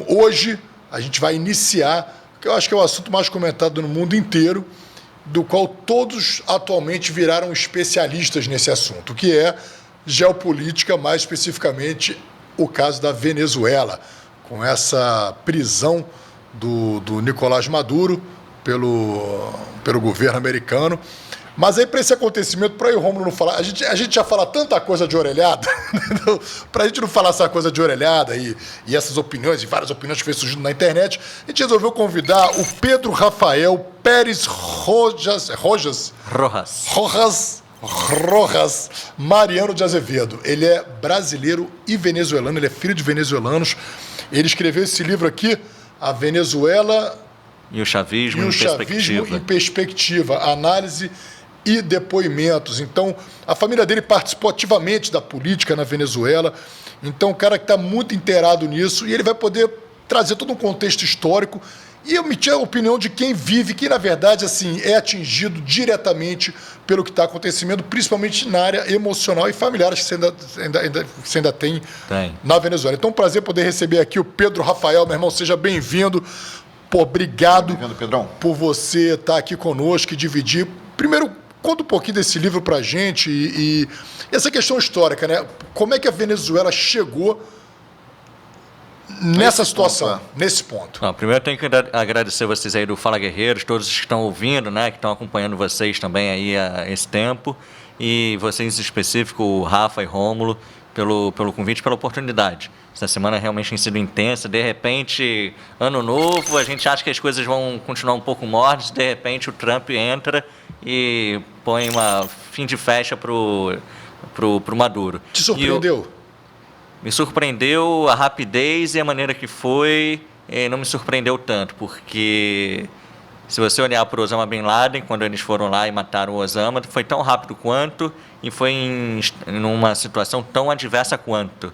Hoje a gente vai iniciar, que eu acho que é o assunto mais comentado no mundo inteiro, do qual todos atualmente viraram especialistas nesse assunto, que é geopolítica, mais especificamente o caso da Venezuela, com essa prisão do Nicolás Maduro pelo governo americano. Mas aí, para esse acontecimento, para o Rômulo não falar, a gente já fala tanta coisa de orelhada, para a gente não falar essa coisa de orelhada e essas opiniões, e várias opiniões que vem surgindo na internet, a gente resolveu convidar o Pedro Rafael Pérez Rojas Mariano de Azevedo. Ele é brasileiro e venezuelano, ele é filho de venezuelanos. Ele escreveu esse livro aqui, A Venezuela e o Chavismo em Perspectiva, análise e depoimentos. Então, a família dele participou ativamente da política na Venezuela. Então, o cara que está muito inteirado nisso, e ele vai poder trazer todo um contexto histórico e emitir a opinião de quem vive, que, na verdade, assim, é atingido diretamente pelo que está acontecendo, principalmente na área emocional e familiar que você ainda tem na Venezuela. Então, é um prazer poder receber aqui o Pedro Rafael. Meu irmão, seja bem-vindo. Pô, obrigado por você estar aqui conosco e dividir. Primeiro, conta um pouquinho desse livro para a gente e essa questão histórica, né? Como é que a Venezuela chegou nessa situação, nesse ponto? Primeiro, eu tenho que agradecer vocês aí do Fala Guerreiros, todos que estão ouvindo, né? Que estão acompanhando vocês também aí há esse tempo. E vocês em específico, o Rafa e Rômulo, pelo convite, pela oportunidade. Essa semana realmente tem sido intensa. De repente, ano novo, a gente acha que as coisas vão continuar um pouco mornas. De repente, o Trump entra e põe uma fim de festa pro Maduro. Te surpreendeu? Me surpreendeu a rapidez e a maneira que foi. Não me surpreendeu tanto, porque se você olhar para o Osama Bin Laden, quando eles foram lá e mataram o Osama, foi tão rápido quanto e foi em uma situação tão adversa quanto.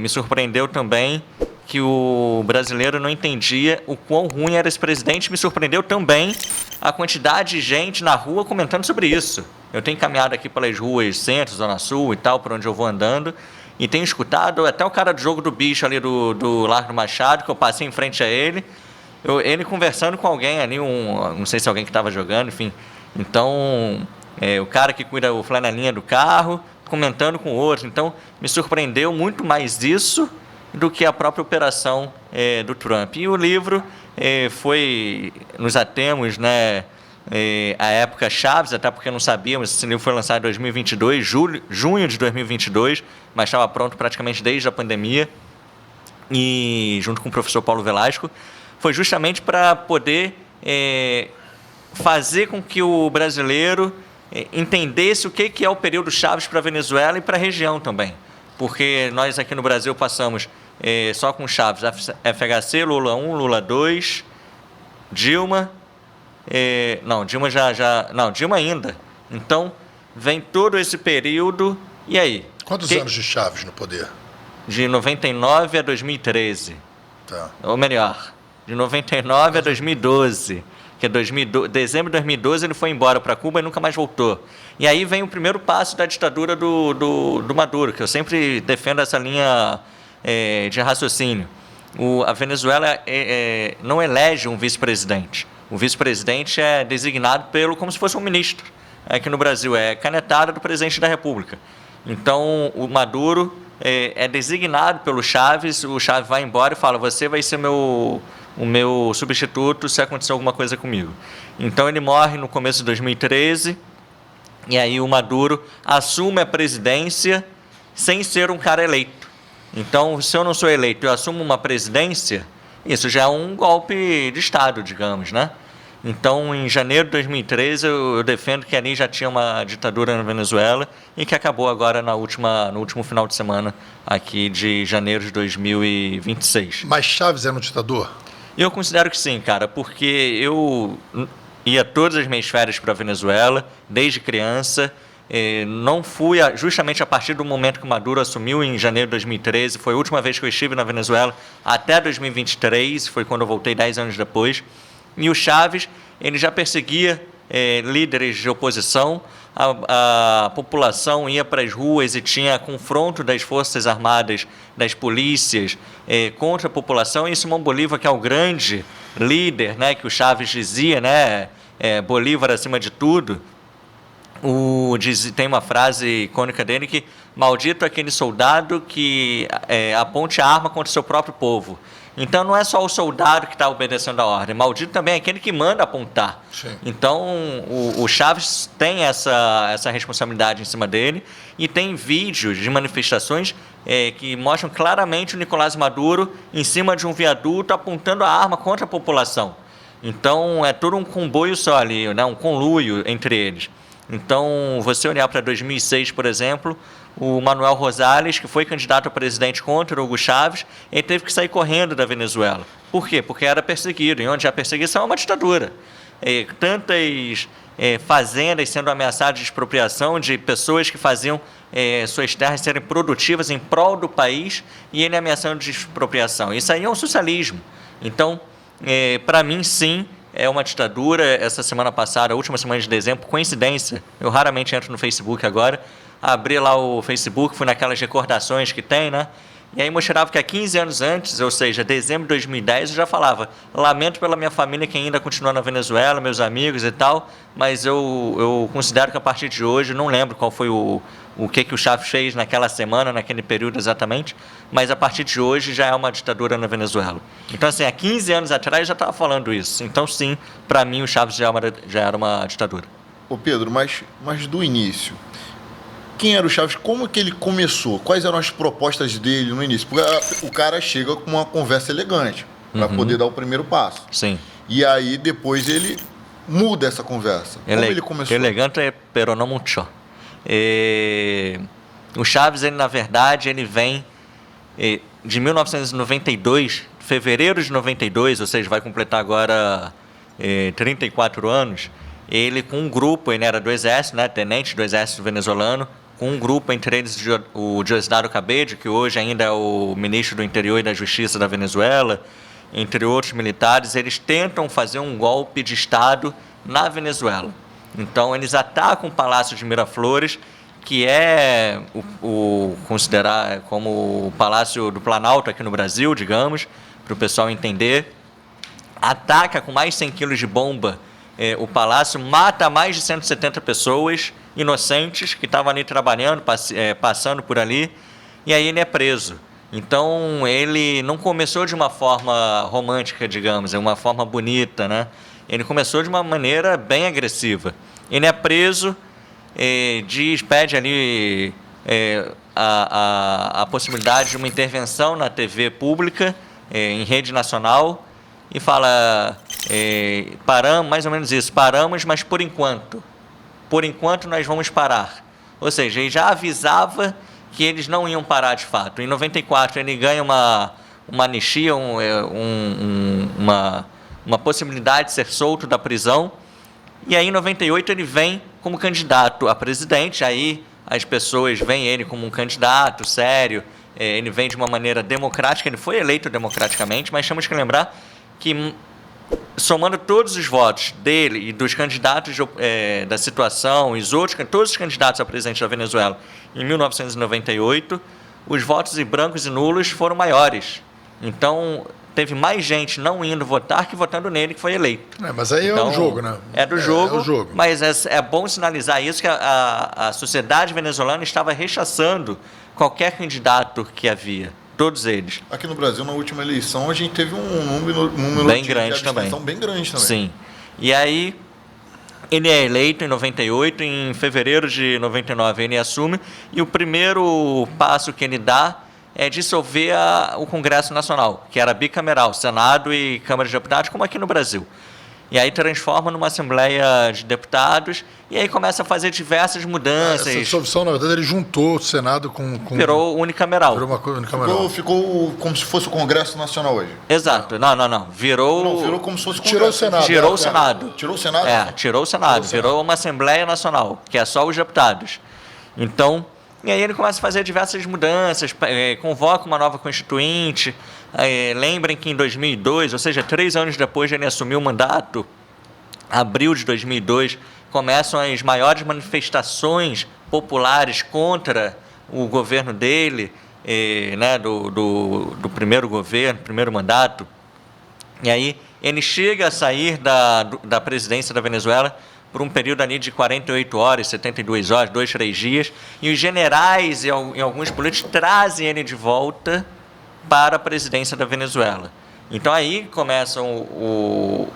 Me surpreendeu também que o brasileiro não entendia o quão ruim era esse presidente. Me surpreendeu também a quantidade de gente na rua comentando sobre isso. Eu tenho caminhado aqui pelas ruas centro, zona sul e tal, por onde eu vou andando, e tenho escutado até o cara do Jogo do Bicho ali do Largo do Machado, que eu passei em frente a ele, ele conversando com alguém ali, não sei se alguém que estava jogando, enfim. Então, o cara que cuida o flanelinha do carro, comentando com o outro. Então, me surpreendeu muito mais isso do que a própria operação do Trump. E o livro nos atemos, né, à época Chaves, até porque não sabíamos, esse livro foi lançado em 2022, junho de 2022, mas estava pronto praticamente desde a pandemia, e junto com o professor Paulo Velasco, foi justamente para poder fazer com que o brasileiro entendesse o que é o período Chaves para a Venezuela e para a região também. Porque nós aqui no Brasil passamos só com Chaves, FHC, Lula 1, Lula 2, Dilma... Dilma Dilma ainda. Então, vem todo esse período, e aí? Quantos anos de Chaves no poder? De 99 a 2013. Tá. Ou melhor, de 99 a 2012. Que dezembro de 2012 ele foi embora para Cuba e nunca mais voltou. E aí vem o primeiro passo da ditadura do Maduro, que eu sempre defendo essa linha de raciocínio. A Venezuela não elege um vice-presidente. O vice-presidente é designado como se fosse um ministro. Aqui no Brasil é canetada do presidente da República. Então, o Maduro é designado pelo Chaves, o Chaves vai embora e fala: você vai ser o meu substituto se acontecer alguma coisa comigo. Então, ele morre no começo de 2013, e aí o Maduro assume a presidência sem ser um cara eleito. Então, se eu não sou eleito e eu assumo uma presidência, isso já é um golpe de Estado, digamos, né? Então, em janeiro de 2013, eu defendo que ali já tinha uma ditadura na Venezuela e que acabou agora no último final de semana aqui de janeiro de 2026. Mas Chaves era um ditador? Eu considero que sim, cara, porque eu ia todas as minhas férias para a Venezuela, desde criança. Não fui, justamente a partir do momento que o Maduro assumiu em janeiro de 2013, foi a última vez que eu estive na Venezuela, até 2023, foi quando eu voltei 10 anos depois. E o Chaves, ele já perseguia líderes de oposição, a população ia para as ruas e tinha confronto das forças armadas, das polícias, contra a população. E Simão Bolívar, que é o grande líder, né, que o Chaves dizia, né, Bolívar acima de tudo, tem uma frase icônica dele que maldito aquele soldado que aponte a arma contra o seu próprio povo. Então não é só o soldado que está obedecendo a ordem, maldito também é aquele que manda apontar. Sim. Então o Chaves tem essa responsabilidade em cima dele, e tem vídeos de manifestações que mostram claramente o Nicolás Maduro em cima de um viaduto apontando a arma contra a população. Então é todo um comboio só ali, né? Um conluio entre eles. Então, você olhar para 2006, por exemplo, o Manuel Rosales, que foi candidato a presidente contra o Hugo Chávez, ele teve que sair correndo da Venezuela. Por quê? Porque era perseguido, e onde há perseguição é uma ditadura. Tantas fazendas sendo ameaçadas de expropriação de pessoas que faziam suas terras serem produtivas em prol do país, e ele ameaçando de expropriação. Isso aí é um socialismo. Então, para mim, sim, é uma ditadura. Essa semana passada, a última semana de dezembro, coincidência, eu raramente entro no Facebook agora, abri lá o Facebook, fui naquelas recordações que tem, né? E aí mostrava que há 15 anos antes, ou seja, dezembro de 2010, eu já falava: lamento pela minha família que ainda continua na Venezuela, meus amigos e tal, mas eu considero que a partir de hoje, não lembro qual foi o que o Chaves fez naquela semana, naquele período exatamente, mas a partir de hoje já é uma ditadura na Venezuela. Então, assim, há 15 anos atrás eu já estava falando isso. Então, sim, para mim o Chaves já era uma ditadura. Ô Pedro, mas do início, quem era o Chaves? Como que ele começou? Quais eram as propostas dele no início? Porque o cara chega com uma conversa elegante para poder dar o primeiro passo. Sim. E aí depois ele muda essa conversa. Como ele começou? Elegante é pero no mucho. O Chaves, ele, na verdade, ele vem de 1992, fevereiro de 92, ou seja, vai completar agora 34 anos. Ele com um grupo, ele era do Exército, né, tenente do Exército venezuelano, com um grupo, entre eles o Diosdado Cabello, que hoje ainda é o ministro do Interior e da Justiça da Venezuela, entre outros militares. Eles tentam fazer um golpe de Estado na Venezuela. Então, eles atacam o Palácio de Miraflores, que é considerar como o Palácio do Planalto aqui no Brasil, digamos, para o pessoal entender. Ataca com mais 100 quilos de bomba o palácio, mata mais de 170 pessoas inocentes que estavam ali trabalhando, passando por ali, e aí ele é preso. Então, ele não começou de uma forma romântica, digamos, uma forma bonita, né? Ele começou de uma maneira bem agressiva. Ele é preso, pede ali a possibilidade de uma intervenção na TV pública, em rede nacional, e fala, paramos, mais ou menos isso, paramos, mas por enquanto nós vamos parar. Ou seja, ele já avisava que eles não iam parar de fato. Em 94 ele ganha uma anistia, uma possibilidade de ser solto da prisão, e aí em 98 ele vem como candidato a presidente. Aí as pessoas veem ele como um candidato sério, ele vem de uma maneira democrática, ele foi eleito democraticamente, mas temos que lembrar que, somando todos os votos dele e dos candidatos da situação, todos os candidatos a presidente da Venezuela em 1998, os votos em brancos e nulos foram maiores. Então, teve mais gente não indo votar que votando nele, que foi eleito. Mas aí então, é o jogo, né? É do jogo, é o jogo. Mas é bom sinalizar isso, que a sociedade venezuelana estava rechaçando qualquer candidato que havia. Todos eles. Aqui no Brasil, na última eleição, a gente teve um número bem grande também. Bem grande também. Sim. E aí, ele é eleito em 98, em fevereiro de 99 ele assume, e o primeiro passo que ele dá é dissolver o Congresso Nacional, que era bicameral, Senado e Câmara de Deputados, como aqui no Brasil. E aí transforma numa Assembleia de Deputados, e aí começa a fazer diversas mudanças. Essa dissolução, na verdade, ele juntou o Senado com... Virou unicameral. Virou uma unicameral. Ficou como se fosse o Congresso Nacional hoje. Exato. Não. Virou como se fosse o Congresso. Tirou o Senado. Tirou o Senado. Tirou o Senado? Tirou o Senado. Virou uma Assembleia Nacional, que é só os deputados. Então, e aí ele começa a fazer diversas mudanças, convoca uma nova constituinte. Lembrem que em 2002, ou seja, 3 anos depois de ele assumir o mandato, abril de 2002, começam as maiores manifestações populares contra o governo dele, né, do primeiro governo, primeiro mandato. E aí ele chega a sair da presidência da Venezuela por um período ali de 48 horas, 72 horas, 2, 3 dias, e os generais e alguns políticos trazem ele de volta para a presidência da Venezuela. Então aí começam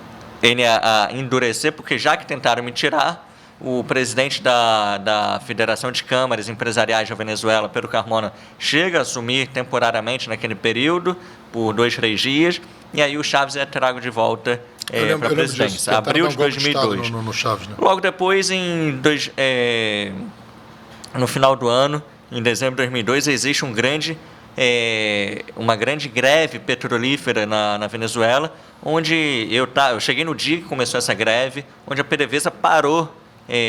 ele a endurecer, porque já que tentaram me tirar, o presidente da Federação de Câmaras Empresariais da Venezuela, Pedro Carmona, chega a assumir temporariamente naquele período, por 2, 3 dias, e aí o Chávez é trago de volta para a presidência, abril de 2002. No Chávez, né? Logo depois, no final do ano, em dezembro de 2002, existe uma grande greve petrolífera na Venezuela, onde eu cheguei no dia que começou essa greve, onde a PDVSA parou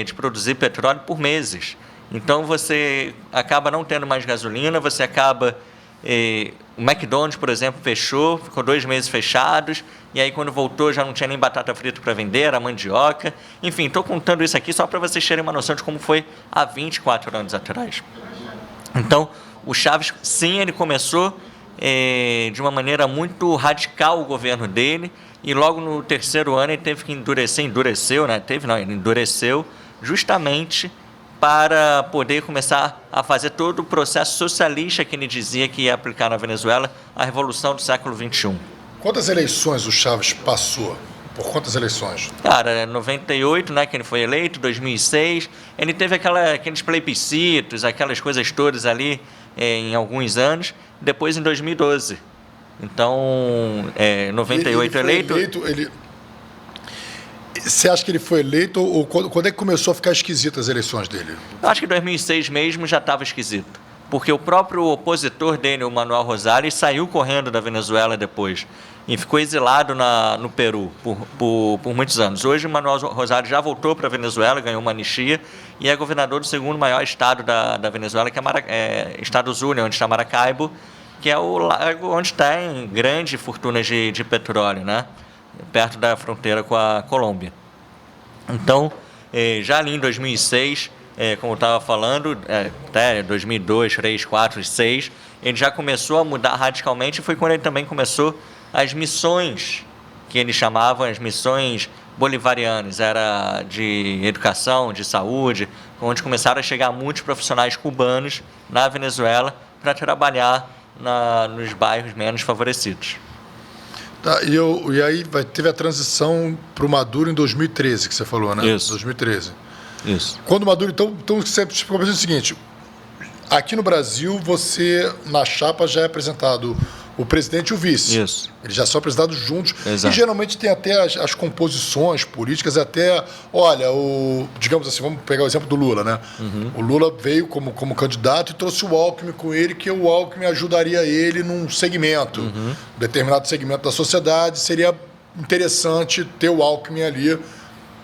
de produzir petróleo por meses. Então você acaba não tendo mais gasolina, você acaba... o McDonald's, por exemplo, fechou, ficou 2 meses fechados, e aí quando voltou já não tinha nem batata frita para vender, era mandioca. Enfim, estou contando isso aqui só para vocês terem uma noção de como foi há 24 anos atrás. Então, o Chávez, sim, ele começou de uma maneira muito radical o governo dele, e logo no terceiro ano ele teve que ele endureceu justamente para poder começar a fazer todo o processo socialista que ele dizia que ia aplicar na Venezuela, a Revolução do século XXI. Quantas eleições o Chávez passou? Por quantas eleições? Cara, 98, né, que ele foi eleito, 2006, ele teve aqueles plebiscitos, aquelas coisas todas ali em alguns anos, depois em 2012. Então, 98 eleito... Você acha que ele foi eleito ou quando é que começou a ficar esquisito as eleições dele? Eu acho que em 2006 mesmo já estava esquisito, porque o próprio opositor dele, o Manuel Rosales, saiu correndo da Venezuela depois e ficou exilado no Peru por muitos anos. Hoje o Manuel Rosales já voltou para a Venezuela, ganhou uma anistia e é governador do segundo maior estado da Venezuela, que é Estado Zulia, onde está Maracaibo, que é o lago onde tem grandes fortunas de petróleo, né? Perto da fronteira com a Colômbia. Então, já ali em 2006, como eu estava falando, até 2002, 2003, 2004, 2006, ele já começou a mudar radicalmente, e foi quando ele também começou as missões, que ele chamava as missões bolivarianas, era de educação, de saúde, onde começaram a chegar muitos profissionais cubanos na Venezuela para trabalhar nos bairros menos favorecidos. Tá, e aí teve a transição para o Maduro em 2013, que você falou, né? Isso. 2013. Isso. Quando o Maduro, então você ficou pensando o seguinte, aqui no Brasil, você, na chapa, já é apresentado o presidente e o vice. Isso. Eles já são apresentados juntos. Exato. E geralmente tem até as composições políticas, até, olha, digamos assim, vamos pegar o exemplo do Lula, né? Uhum. O Lula veio como candidato e trouxe o Alckmin com ele, que o Alckmin ajudaria ele num segmento, determinado segmento da sociedade, seria interessante ter o Alckmin ali.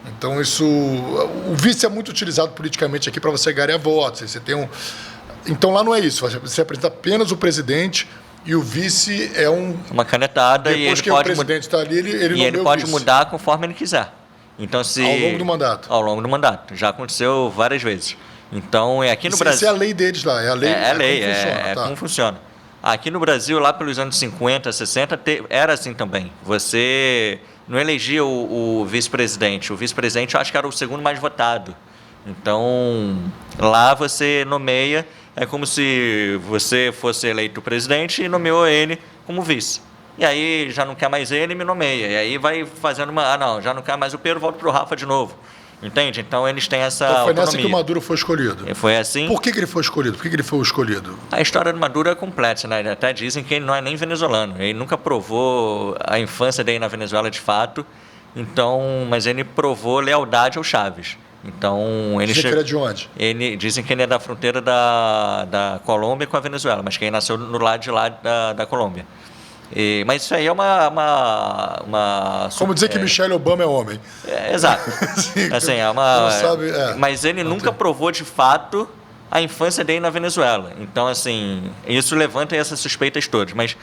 Então o vice é muito utilizado politicamente aqui para você ganhar votos. Você tem Então lá não é isso, você apresenta apenas o presidente. E o vice é uma canetada, e ele pode o presidente está ali, ele pode mudar conforme ele quiser. Então, ao longo do mandato. Ao longo do mandato. Já aconteceu várias vezes. Então, aqui no Brasil... Isso é a lei deles lá, é a lei. Como funciona. Aqui no Brasil, lá pelos anos 50, 60, era assim também. Você não elegia o vice-presidente. O vice-presidente, eu acho que era o segundo mais votado. Então, lá você nomeia... É como se você fosse eleito presidente e nomeou ele como vice. E aí já não quer mais ele, me nomeia. E aí vai fazendo já não quer mais o Pedro, volta para o Rafa de novo. Entende? Então eles têm essa Então foi autonomia. nessa que o Maduro foi escolhido. E foi assim. Por que ele foi escolhido? Por que ele foi escolhido? A história do Maduro é complexa, né? Até dizem que ele não é nem venezuelano. Ele nunca provou a infância dele na Venezuela de fato. Então, mas ele provou lealdade ao Chávez. Então, Dizem que ele é de onde? Dizem que ele é da fronteira da Colômbia com a Venezuela, mas que ele nasceu no lado de lá da Colômbia. Mas isso aí é Como dizer que Michelle Obama é homem. Exato. Assim, mas ele nunca provou de fato a infância dele na Venezuela. Então, assim, isso levanta essas suspeitas todas. Mas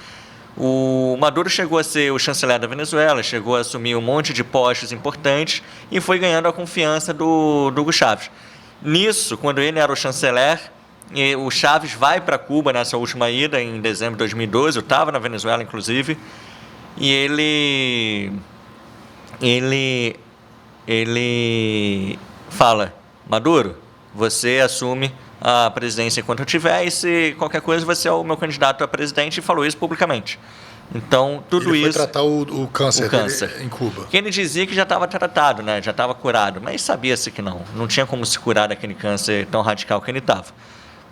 O Maduro chegou a ser o chanceler da Venezuela, chegou a assumir um monte de postos importantes e foi ganhando a confiança do Hugo Chávez. Nisso, quando ele era o chanceler, o Chávez vai para Cuba nessa última ida, em dezembro de 2012, eu estava na Venezuela, inclusive, e ele fala: Maduro, você assume a presidência enquanto eu tiver, e se qualquer coisa você é o meu candidato a presidente, e falou isso publicamente. Então, tudo ele isso... foi tratar o câncer, dele em Cuba. Que ele dizia que já estava tratado, né? Já estava curado, mas sabia-se que não. Não tinha como se curar daquele câncer tão radical que ele estava.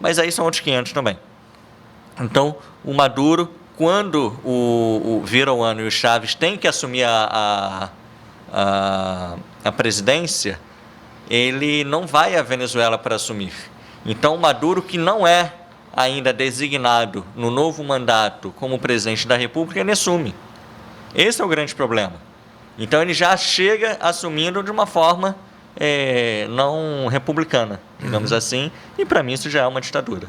Mas aí são outros 500 também. Então, o Maduro, quando o vira o ano e o Chávez tem que assumir a presidência, ele não vai à Venezuela para assumir. Então, o Maduro, que não é ainda designado no novo mandato como presidente da República, ele assume. Esse é o grande problema. Então, ele já chega assumindo de uma forma não republicana, digamos assim, e para mim isso já é uma ditadura.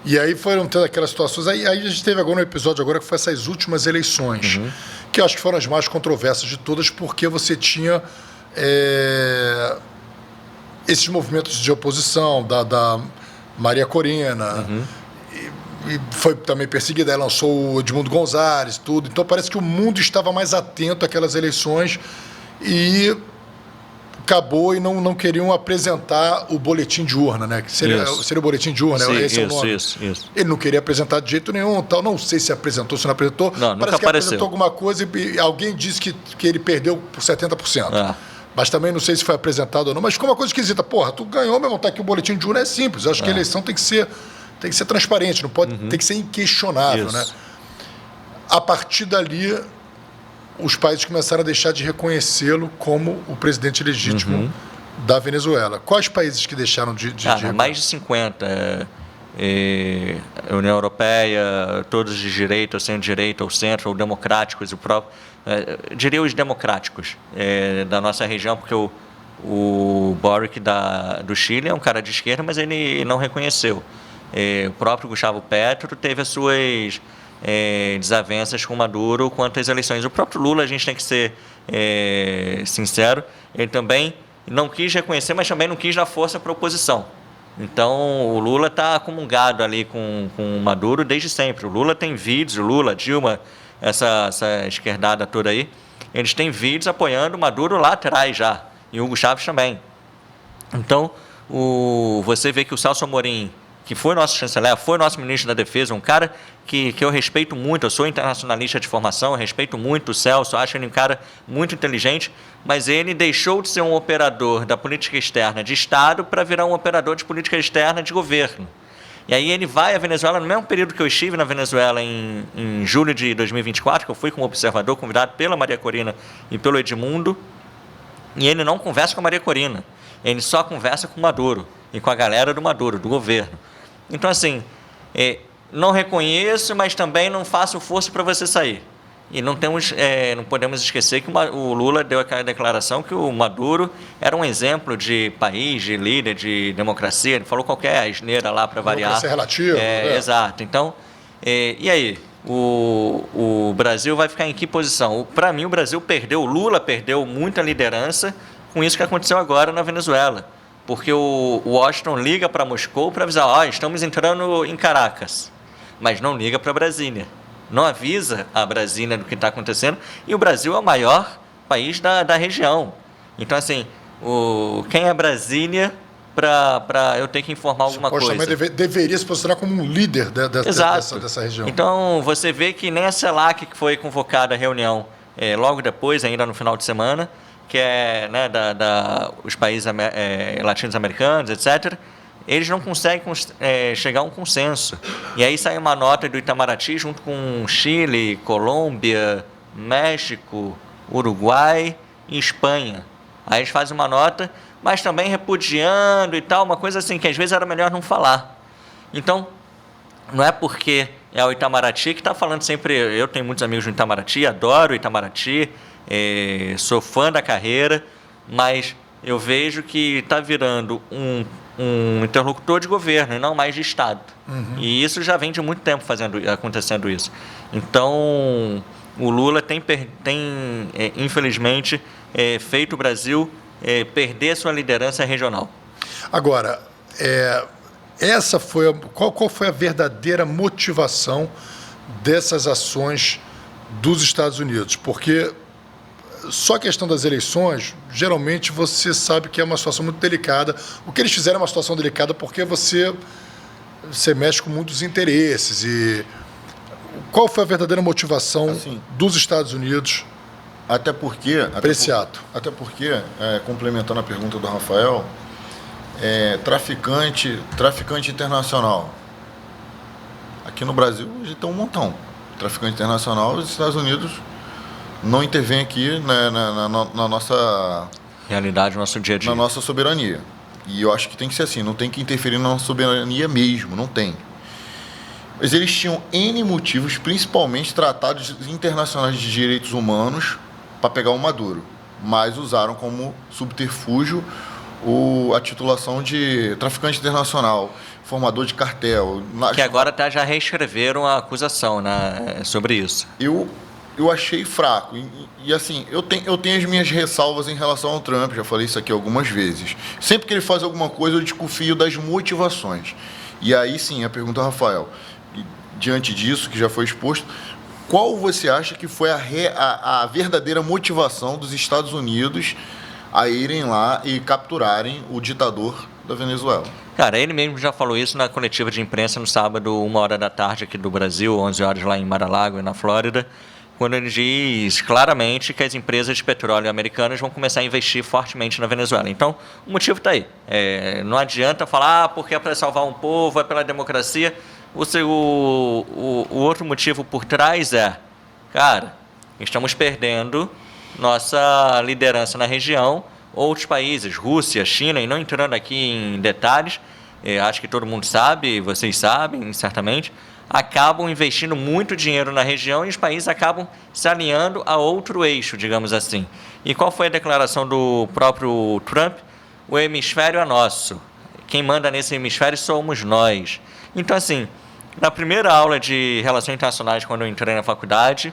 E aí foram tendo aquelas situações. Aí a gente teve agora um episódio agora que foi essas últimas eleições, que eu acho que foram as mais controversas de todas, porque você tinha esses movimentos de oposição da Maria Corina, e foi também perseguida, ela lançou o Edmundo Gonzalez, tudo. Então parece que o mundo estava mais atento àquelas eleições e acabou e não queriam apresentar o boletim de urna, né? Que seria o boletim de urna, Sim, esse é o nome. Isso. Ele não queria apresentar de jeito nenhum, tal. Não sei se apresentou, se não apresentou. Não, parece que apareceu. apresentou alguma coisa e alguém disse que ele perdeu por 70%. Mas também não sei se foi apresentado ou não. Mas ficou uma coisa esquisita. Porra, tu ganhou, meu irmão, tá aqui o boletim de urna, é simples. Eu acho que a eleição tem que ser transparente, não pode, tem que ser inquestionável, né? A partir dali, os países começaram a deixar de reconhecê-lo como o presidente legítimo da Venezuela. Quais países que deixaram de mais de 50. A União Europeia, todos de direita, ou centro-direita, ou centro, ou democráticos, o próprio... diria os democráticos da nossa região, porque o Boric do Chile é um cara de esquerda, mas ele não reconheceu. O próprio Gustavo Petro teve as suas desavenças com Maduro quanto às eleições. O próprio Lula, a gente tem que ser sincero, ele também não quis reconhecer, mas também não quis dar força para a oposição. Então, o Lula está comungado ali com o Maduro desde sempre. O Lula tem vídeos, o Lula, Dilma, essa esquerdada toda aí, eles têm vídeos apoiando o Maduro lá atrás já, e o Hugo Chávez também. Então, você vê que o Celso Amorim, que foi nosso chanceler, foi nosso ministro da Defesa, um cara que eu respeito muito, eu sou internacionalista de formação, eu respeito muito o Celso, acho ele um cara muito inteligente, mas ele deixou de ser um operador da política externa de Estado para virar um operador de política externa de governo. E aí ele vai à Venezuela, no mesmo período que eu estive na Venezuela, em julho de 2024, que eu fui como observador, convidado pela Maria Corina e pelo Edmundo, e ele não conversa com a Maria Corina, ele só conversa com o Maduro e com a galera do Maduro, do governo. Então, assim, não reconheço, mas também não faço força para você sair. E não podemos esquecer que o Lula deu aquela declaração que o Maduro era um exemplo de país, de líder, de democracia. Ele falou qualquer asneira lá para variar. Democracia relativa. Exato. Então, e aí? O Brasil vai ficar em que posição? Para mim, o Lula perdeu muita liderança com isso que aconteceu agora na Venezuela. Porque o Washington liga para Moscou para avisar, estamos entrando em Caracas, mas não liga para Brasília. Não avisa a Brasília do que está acontecendo, e o Brasil é o maior país da região. Então, assim, quem é Brasília para eu ter que informar alguma coisa? Também deveria se posicionar como um líder dessa região. Então, você vê que nem a CELAC, que foi convocada a reunião logo depois, ainda no final de semana, que é os países latino-americanos, etc., eles não conseguem chegar a um consenso. E aí sai uma nota do Itamaraty junto com Chile, Colômbia, México, Uruguai e Espanha. Aí eles fazem uma nota, mas também repudiando e tal, uma coisa assim que às vezes era melhor não falar. Então, não é porque é o Itamaraty que está falando sempre... Eu tenho muitos amigos no Itamaraty, adoro o Itamaraty, sou fã da carreira, mas eu vejo que está virando um interlocutor de governo e não mais de Estado. E isso já vem de muito tempo acontecendo isso. Então, o Lula tem infelizmente, feito o Brasil perder sua liderança regional. Agora, qual foi a verdadeira motivação dessas ações dos Estados Unidos? Porque só a questão das eleições, geralmente você sabe que é uma situação muito delicada. O que eles fizeram é uma situação delicada porque você mexe com muitos interesses. E qual foi a verdadeira motivação dos Estados Unidos para esse ato? Até porque, complementando a pergunta do Rafael, traficante internacional. Aqui no Brasil, a gente tem um montão. Traficante internacional, os Estados Unidos não intervém aqui na nossa realidade, nosso dia a dia. Na nossa soberania. E eu acho que tem que ser assim, não tem que interferir na nossa soberania mesmo, não tem. Mas eles tinham N motivos, principalmente tratados internacionais de direitos humanos, para pegar o Maduro, mas usaram como subterfúgio a titulação de traficante internacional, formador de cartel. Que agora já reescreveram a acusação, né, sobre isso. Eu achei fraco. E assim, eu tenho as minhas ressalvas em relação ao Trump, já falei isso aqui algumas vezes. Sempre que ele faz alguma coisa, eu desconfio das motivações. E aí sim, a pergunta ao Rafael, diante disso, que já foi exposto, qual você acha que foi a verdadeira motivação dos Estados Unidos a irem lá e capturarem o ditador da Venezuela? Cara, ele mesmo já falou isso na coletiva de imprensa no sábado, 13h aqui do Brasil, 11 horas lá em Mar-a-Lago, na Flórida, quando ele diz claramente que as empresas de petróleo americanas vão começar a investir fortemente na Venezuela. Então, o motivo está aí. Não adianta falar porque é para salvar um povo, é pela democracia. O outro motivo por trás cara, estamos perdendo nossa liderança na região. Outros países, Rússia, China, e não entrando aqui em detalhes, acho que todo mundo sabe, vocês sabem, certamente, acabam investindo muito dinheiro na região e os países acabam se alinhando a outro eixo, digamos assim. E qual foi a declaração do próprio Trump? O hemisfério é nosso. Quem manda nesse hemisfério somos nós. Então, assim, na primeira aula de Relações Internacionais, quando eu entrei na faculdade,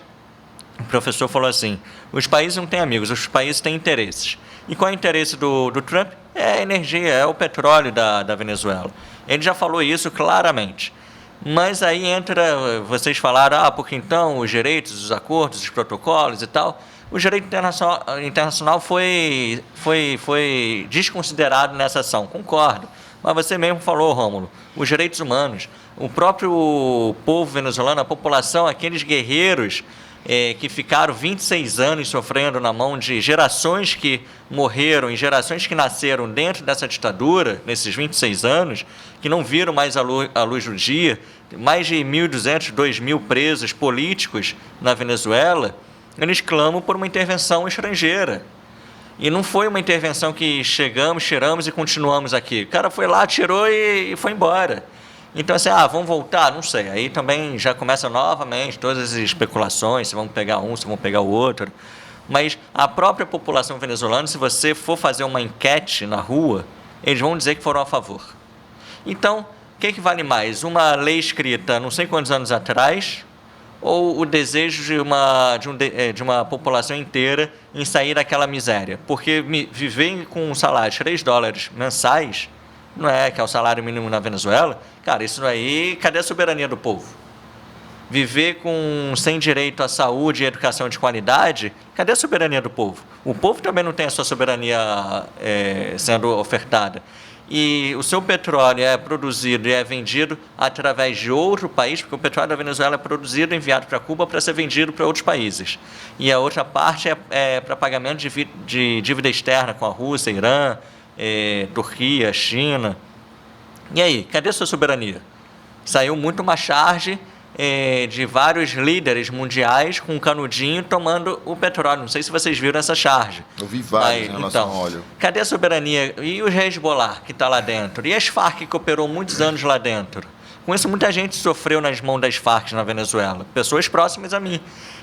o professor falou assim, os países não têm amigos, os países têm interesses. E qual é o interesse do Trump? É a energia, é o petróleo da Venezuela. Ele já falou isso claramente. Mas aí entra, vocês falaram, porque então os direitos, os acordos, os protocolos e tal, o direito internacional foi desconsiderado nessa ação, concordo. Mas você mesmo falou, Rômulo, os direitos humanos, o próprio povo venezuelano, a população, aqueles guerreiros que ficaram 26 anos sofrendo na mão de gerações que morreram e gerações que nasceram dentro dessa ditadura, nesses 26 anos, que não viram mais a luz do dia, mais de 1.200, 2.000 presos políticos na Venezuela, eles clamam por uma intervenção estrangeira. E não foi uma intervenção que chegamos, tiramos e continuamos aqui. O cara foi lá, tirou e foi embora. Então, assim, vamos voltar? Não sei. Aí também já começa novamente todas as especulações, se vão pegar um, se vão pegar o outro. Mas a própria população venezuelana, se você for fazer uma enquete na rua, eles vão dizer que foram a favor. Então, o que vale mais? Uma lei escrita não sei quantos anos atrás ou o desejo de uma população inteira em sair daquela miséria? Porque viver com um salário de $3 mensais, não é que é o salário mínimo na Venezuela, cara, isso aí, cadê a soberania do povo? Viver sem direito à saúde e educação de qualidade, cadê a soberania do povo? O povo também não tem a sua soberania sendo ofertada. E o seu petróleo é produzido e é vendido através de outro país, porque o petróleo da Venezuela é produzido e enviado para Cuba para ser vendido para outros países. E a outra parte é para pagamento de dívida externa com a Rússia, Irã, Turquia, China. E aí, cadê a sua soberania? Saiu muito uma charge de vários líderes mundiais com um canudinho tomando o petróleo. Não sei se vocês viram essa charge. Eu vi vários em relação ao óleo. Cadê a soberania? E o Hezbollah que está lá dentro? E as Farc que operou muitos anos lá dentro? Com isso, muita gente sofreu nas mãos das Farc na Venezuela. Pessoas próximas a mim.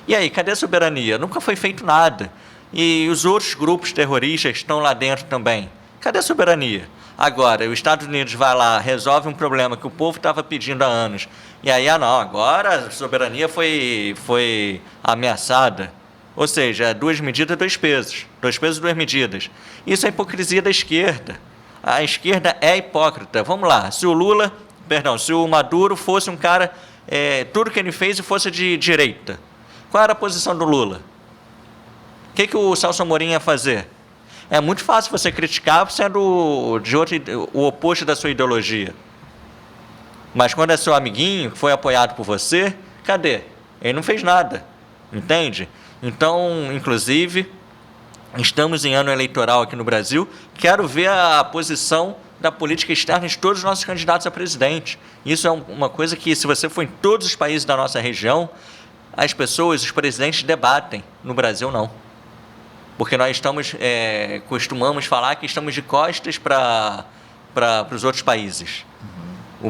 E aí, cadê a soberania? Nunca foi feito nada. E os outros grupos terroristas estão lá dentro também. Cadê a soberania? Agora, os Estados Unidos vai lá, resolve um problema que o povo estava pedindo há anos. E aí, não, agora a soberania foi ameaçada. Ou seja, 2 medidas, 2 pesos. 2 pesos, 2 medidas. Isso é hipocrisia da esquerda. A esquerda é hipócrita. Vamos lá, se o Maduro fosse um cara, tudo que ele fez fosse de direita, qual era a posição do Lula? O que o Celso Amorim ia fazer? É muito fácil você criticar sendo o oposto da sua ideologia. Mas quando é seu amiguinho, que foi apoiado por você, cadê? Ele não fez nada, entende? Então, inclusive, estamos em ano eleitoral aqui no Brasil, quero ver a posição da política externa de todos os nossos candidatos a presidente. Isso é uma coisa que, se você for em todos os países da nossa região, as pessoas, os presidentes debatem. No Brasil, não. Porque nós costumamos falar que estamos de costas para os outros países. O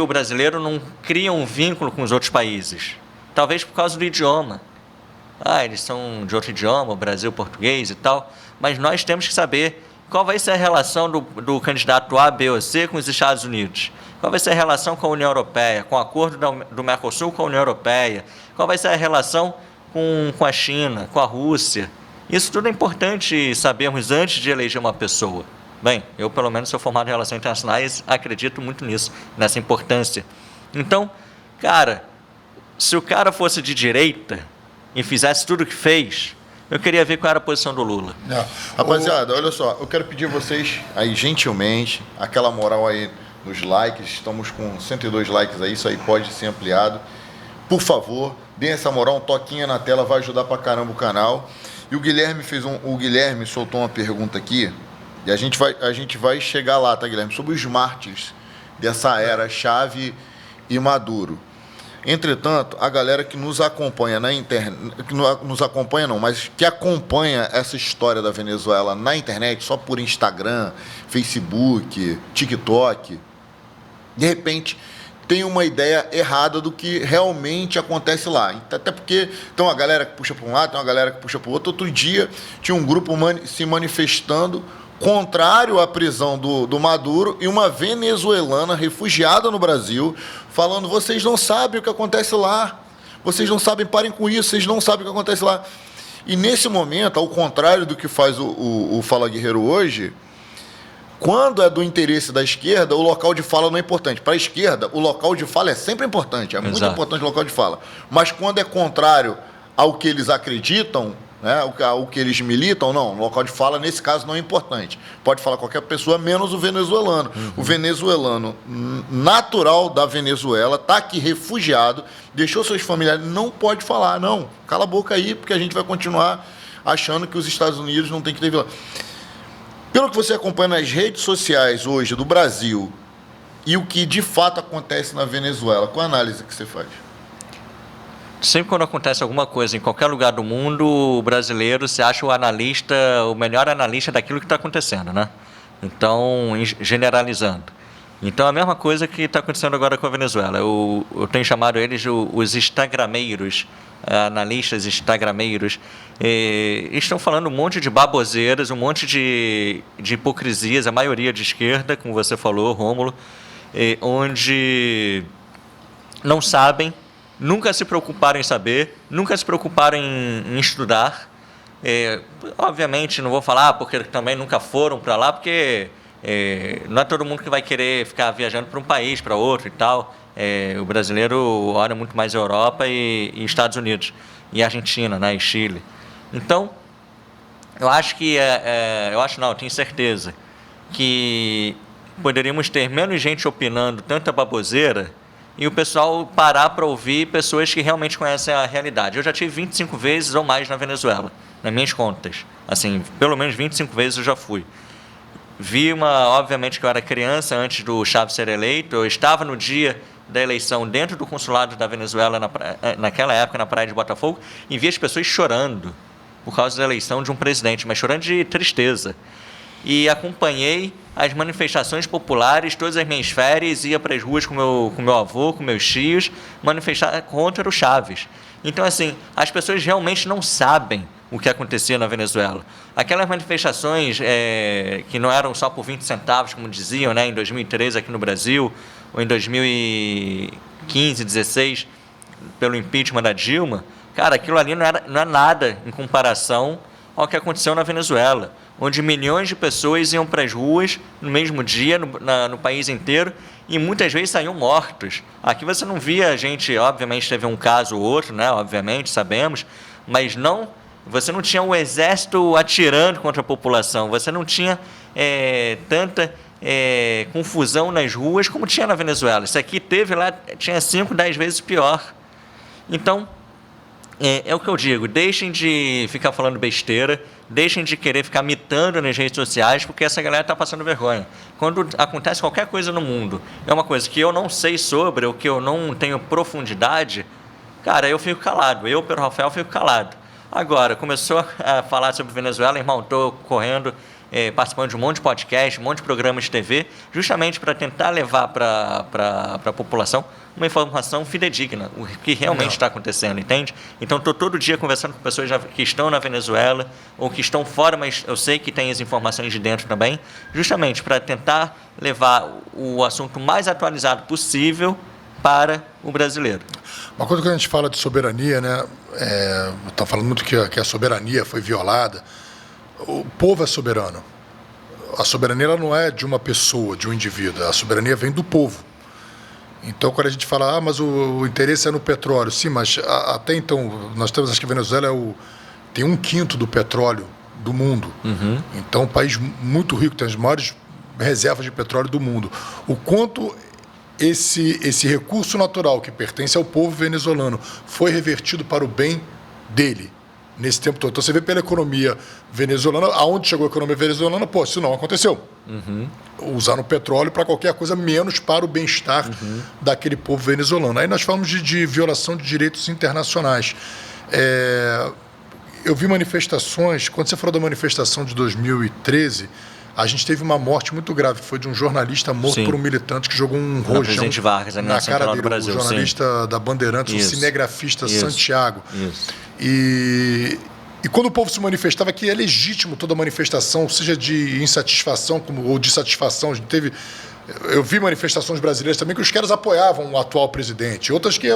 brasileiro não cria um vínculo com os outros países. Talvez por causa do idioma. Eles são de outro idioma, o Brasil português e tal. Mas nós temos que saber qual vai ser a relação do candidato A, B ou C com os Estados Unidos. Qual vai ser a relação com a União Europeia, com o acordo do Mercosul com a União Europeia. Qual vai ser a relação com a China, com a Rússia. Isso tudo é importante sabermos antes de eleger uma pessoa. Bem, eu pelo menos sou formado em Relações Internacionais, acredito muito nisso, nessa importância. Então, cara, se o cara fosse de direita e fizesse tudo o que fez, eu queria ver qual era a posição do Lula. Rapaziada, olha só, eu quero pedir a vocês aí, gentilmente, aquela moral aí nos likes, estamos com 102 likes aí, isso aí pode ser ampliado. Por favor, deem essa moral, um toquinho na tela, vai ajudar pra caramba o canal. E o Guilherme soltou uma pergunta aqui, e a gente vai chegar lá, tá, Guilherme? Sobre os mártires dessa era Chávez e Maduro. Entretanto, a galera que nos acompanha na internet, que não nos acompanha não, mas que acompanha essa história da Venezuela na internet, só por Instagram, Facebook, TikTok, de repente tem uma ideia errada do que realmente acontece lá. Até porque tem uma galera que puxa para um lado, tem uma galera que puxa para o outro. Outro dia tinha um grupo se manifestando contrário à prisão do Maduro e uma venezuelana refugiada no Brasil falando: vocês não sabem o que acontece lá, vocês não sabem, parem com isso, vocês não sabem o que acontece lá. E nesse momento, ao contrário do que faz o Fala Guerreiro hoje, quando é do interesse da esquerda, o local de fala não é importante. Para a esquerda, o local de fala é sempre importante, é muito Exato. importante o local de fala. Mas quando é contrário ao que eles acreditam, né, ao que eles militam, não, o local de fala, nesse caso, não é importante. Pode falar qualquer pessoa, menos o venezuelano. O venezuelano natural da Venezuela está aqui refugiado, deixou seus familiares, não pode falar, não. Cala a boca aí, porque a gente vai continuar achando que os Estados Unidos não tem que ter vilão. Pelo que você acompanha nas redes sociais hoje do Brasil e o que de fato acontece na Venezuela, qual a análise que você faz? Sempre quando acontece alguma coisa em qualquer lugar do mundo, o brasileiro se acha o melhor analista daquilo que está acontecendo, né? Então, generalizando. Então, a mesma coisa que está acontecendo agora com a Venezuela. Eu tenho chamado eles os instagrameiros, analistas instagrameiros. Estão falando um monte de baboseiras, um monte de hipocrisias, a maioria de esquerda, como você falou, Rômulo, onde não sabem, nunca se preocuparam em saber, nunca se preocuparam em estudar. Obviamente, não vou falar porque também nunca foram para lá, porque não é todo mundo que vai querer ficar viajando para um país, para outro e tal. O brasileiro olha muito mais a Europa e Estados Unidos, e Argentina, né, e Chile. Então, eu acho que, eu tenho certeza que poderíamos ter menos gente opinando tanta baboseira e o pessoal parar para ouvir pessoas que realmente conhecem a realidade. Eu já tive 25 vezes ou mais na Venezuela, nas minhas contas. Assim, pelo menos 25 vezes eu já fui. Obviamente que eu era criança antes do Chávez ser eleito, eu estava no dia da eleição dentro do consulado da Venezuela, naquela época, na Praia de Botafogo, e vi as pessoas chorando por causa da eleição de um presidente, mas chorando de tristeza. E acompanhei as manifestações populares, todas as minhas férias, ia para as ruas com meu avô, com meus tios, manifestar contra o Chávez. Então, assim, as pessoas realmente não sabem o que acontecia na Venezuela. Aquelas manifestações que não eram só por 20 centavos, como diziam, né, em 2013 aqui no Brasil, ou em 2015, 16, pelo impeachment da Dilma, cara, aquilo ali não é nada em comparação ao que aconteceu na Venezuela, onde milhões de pessoas iam para as ruas no mesmo dia, no país inteiro, e muitas vezes saíam mortos. Aqui você não via gente, obviamente teve um caso ou outro, né, obviamente, sabemos, mas você não tinha o exército atirando contra a população, você não tinha tanta confusão nas ruas como tinha na Venezuela. Isso aqui teve lá, tinha 5, 10 vezes pior. Então, é o que eu digo, deixem de ficar falando besteira, deixem de querer ficar mitando nas redes sociais, porque essa galera está passando vergonha. Quando acontece qualquer coisa no mundo, é uma coisa que eu não sei sobre, ou que eu não tenho profundidade, cara, eu fico calado. Eu, Pedro Rafael, fico calado. Agora, começou a falar sobre Venezuela, irmão, estou correndo, participando de um monte de podcast, um monte de programas de TV, justamente para tentar levar para a população uma informação fidedigna, o que realmente está acontecendo, entende? Então, estou todo dia conversando com pessoas que estão na Venezuela ou que estão fora, mas eu sei que tem as informações de dentro também, justamente para tentar levar o assunto mais atualizado possível para o brasileiro. Uma coisa que a gente fala de soberania, né? Está falando muito que a soberania foi violada. O povo é soberano. A soberania ela não é de uma pessoa, de um indivíduo. A soberania vem do povo. Então, quando a gente fala, mas o interesse é no petróleo. Sim, mas até então, nós temos, acho que a Venezuela tem 1/5 do petróleo do mundo. Uhum. Então, é um país muito rico, tem as maiores reservas de petróleo do mundo. O quanto esse recurso natural que pertence ao povo venezuelano foi revertido para o bem dele nesse tempo todo. Então você vê pela economia venezuelana, aonde chegou a economia venezuelana, isso não aconteceu. Uhum. Usaram o petróleo para qualquer coisa, menos para o bem-estar daquele povo venezuelano. Aí nós falamos de violação de direitos internacionais. Eu vi manifestações, quando você falou da manifestação de 2013, a gente teve uma morte muito grave, que foi de um jornalista morto por um militante que jogou um rojão Vargas, na cara dele, Brasil, o jornalista da Bandeirantes, o cinegrafista Santiago. E quando o povo se manifestava, que é legítimo toda manifestação, seja de insatisfação ou de satisfação, eu vi manifestações brasileiras também que os caras apoiavam o atual presidente, outras que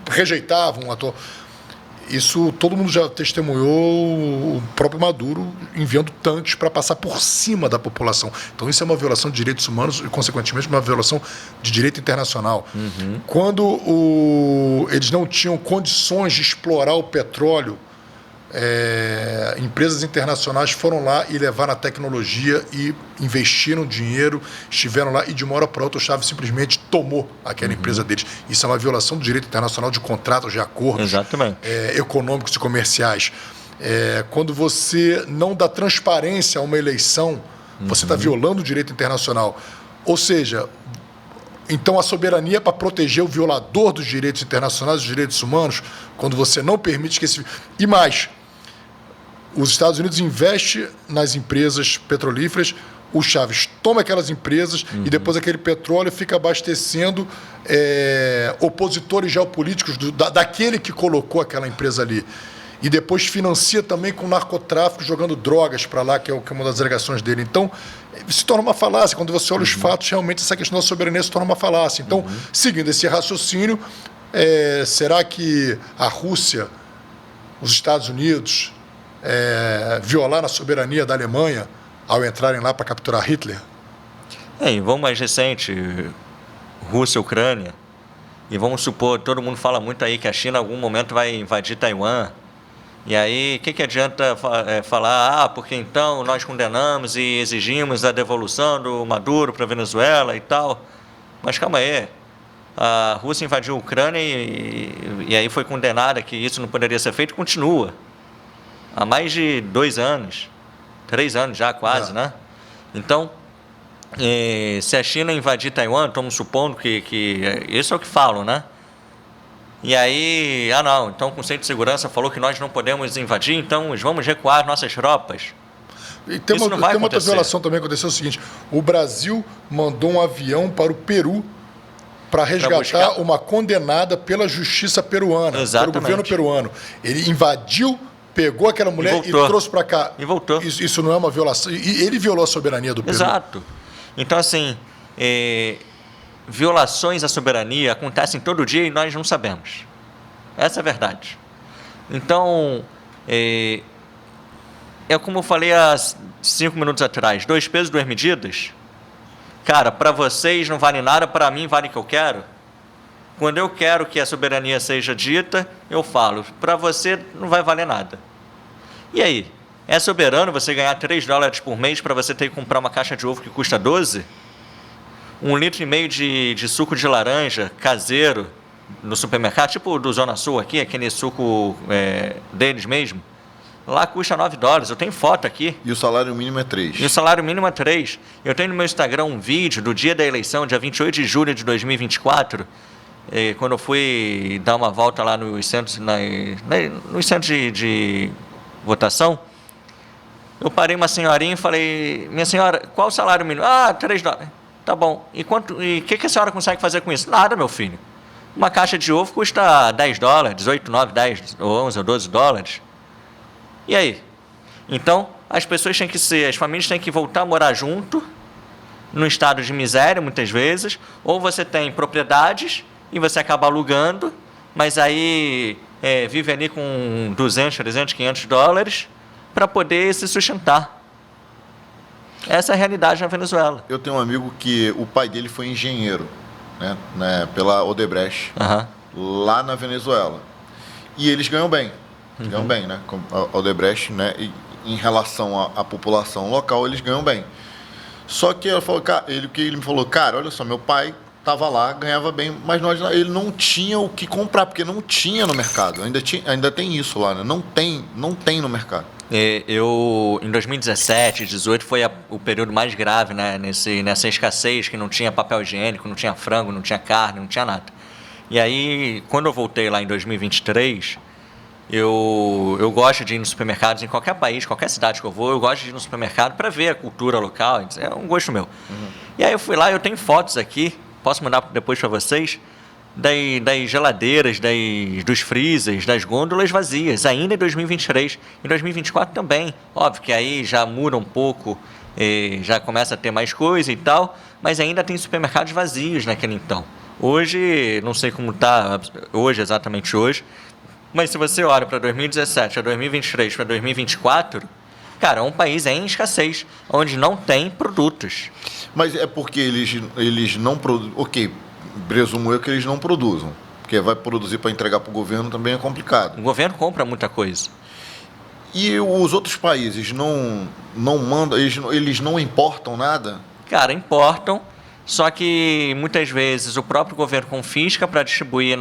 rejeitavam o atual. Isso todo mundo já testemunhou, o próprio Maduro enviando tanques para passar por cima da população. Então isso é uma violação de direitos humanos e, consequentemente, uma violação de direito internacional. Uhum. Quando eles não tinham condições de explorar o petróleo, empresas internacionais foram lá e levaram a tecnologia e investiram dinheiro, estiveram lá e de uma hora para outra o Chávez simplesmente tomou aquela empresa deles. Isso é uma violação do direito internacional, de contratos, de acordos econômicos e comerciais. Quando você não dá transparência a uma eleição, você está violando o direito internacional. Ou seja, então a soberania é para proteger o violador dos direitos internacionais, dos direitos humanos, quando você não permite que esse... E mais, os Estados Unidos investem nas empresas petrolíferas, o Chávez toma aquelas empresas e depois aquele petróleo fica abastecendo opositores geopolíticos daquele que colocou aquela empresa ali. E depois financia também com narcotráfico, jogando drogas para lá, que é uma das alegações dele. Então, se torna uma falácia. Quando você olha os fatos, realmente essa questão da soberania se torna uma falácia. Então, seguindo esse raciocínio, será que a Rússia, os Estados Unidos, violaram a soberania da Alemanha ao entrarem lá para capturar Hitler? E vamos mais recente, Rússia e Ucrânia, e vamos supor, todo mundo fala muito aí que a China em algum momento vai invadir Taiwan, e aí o que adianta falar, porque então nós condenamos e exigimos a devolução do Maduro para a Venezuela e tal, mas calma aí, a Rússia invadiu a Ucrânia e aí foi condenada que isso não poderia ser feito, continua. Há mais de 2 anos, 3 anos já quase, né? Então, se a China invadir Taiwan, estamos supondo que isso é o que falam, né? E aí, não, então o Conselho de Segurança falou que nós não podemos invadir, então vamos recuar nossas tropas. E tem uma outra violação também que aconteceu, o seguinte, o Brasil mandou um avião para o Peru para resgatar uma condenada pela justiça peruana, pelo governo peruano. Ele invadiu pegou aquela mulher e trouxe para cá. E voltou. Isso não é uma violação. E ele violou a soberania do Peru. Exato. Então, assim, violações à soberania acontecem todo dia e nós não sabemos. Essa é a verdade. Então, é como eu falei há 5 minutos atrás, 2 pesos, 2 medidas. Cara, para vocês não vale nada, para mim vale o que eu quero. Quando eu quero que a soberania seja dita, eu falo. Para você não vai valer nada. E aí? É soberano você ganhar $3 por mês para você ter que comprar uma caixa de ovo que custa 12? 1,5 litro de suco de laranja caseiro no supermercado, tipo do Zona Sul aqui, aquele suco deles mesmo. Lá custa $9, eu tenho foto aqui. E o salário mínimo é 3. E o salário mínimo é 3. Eu tenho no meu Instagram um vídeo do dia da eleição, dia 28 de julho de 2024, quando eu fui dar uma volta lá nos centros, nos centros de votação. Eu parei uma senhorinha e falei, minha senhora, qual o salário mínimo? $3. Tá bom. E o que a senhora consegue fazer com isso? Nada, meu filho. Uma caixa de ovo custa $10, 8, 9, 10, 11 ou $12. E aí? Então, as pessoas têm que as famílias têm que voltar a morar junto, num estado de miséria, muitas vezes, ou você tem propriedades e você acaba alugando, mas aí vive ali com 200, 300, $500 para poder se sustentar. Essa é a realidade na Venezuela. Eu tenho um amigo que o pai dele foi engenheiro, né, pela Odebrecht, lá na Venezuela. E eles ganham bem. Ganham bem, né? Com a Odebrecht, né? E em relação à população local, eles ganham bem. Só que ela falou, ele me falou, cara, olha só, meu pai estava lá, ganhava bem, mas ele não tinha o que comprar, porque não tinha no mercado. Ainda tem isso lá, né? Não tem no mercado. Em 2017, 2018, foi o período mais grave, né? Nessa escassez, que não tinha papel higiênico, não tinha frango, não tinha carne, não tinha nada. E aí, quando eu voltei lá em 2023... Eu gosto de ir nos supermercados em qualquer país, qualquer cidade que eu vou, eu gosto de ir no supermercado para ver a cultura local, é um gosto meu. E aí eu fui lá, eu tenho fotos aqui, posso mandar depois para vocês, das geladeiras, dos freezers, das gôndolas vazias, ainda em 2023. Em 2024 também, óbvio que aí já muda um pouco, já começa a ter mais coisa e tal, mas ainda tem supermercados vazios naquele então. Hoje, não sei como está exatamente hoje, mas se você olha para 2017, para 2023, para 2024, cara, é um país em escassez, onde não tem produtos. Mas é porque eles não produzem... Ok, presumo eu que eles não produzam. Porque vai produzir para entregar para o governo também é complicado. O governo compra muita coisa. E os outros países não mandam, eles não importam nada? Cara, importam. Só que muitas vezes o próprio governo confisca para distribuir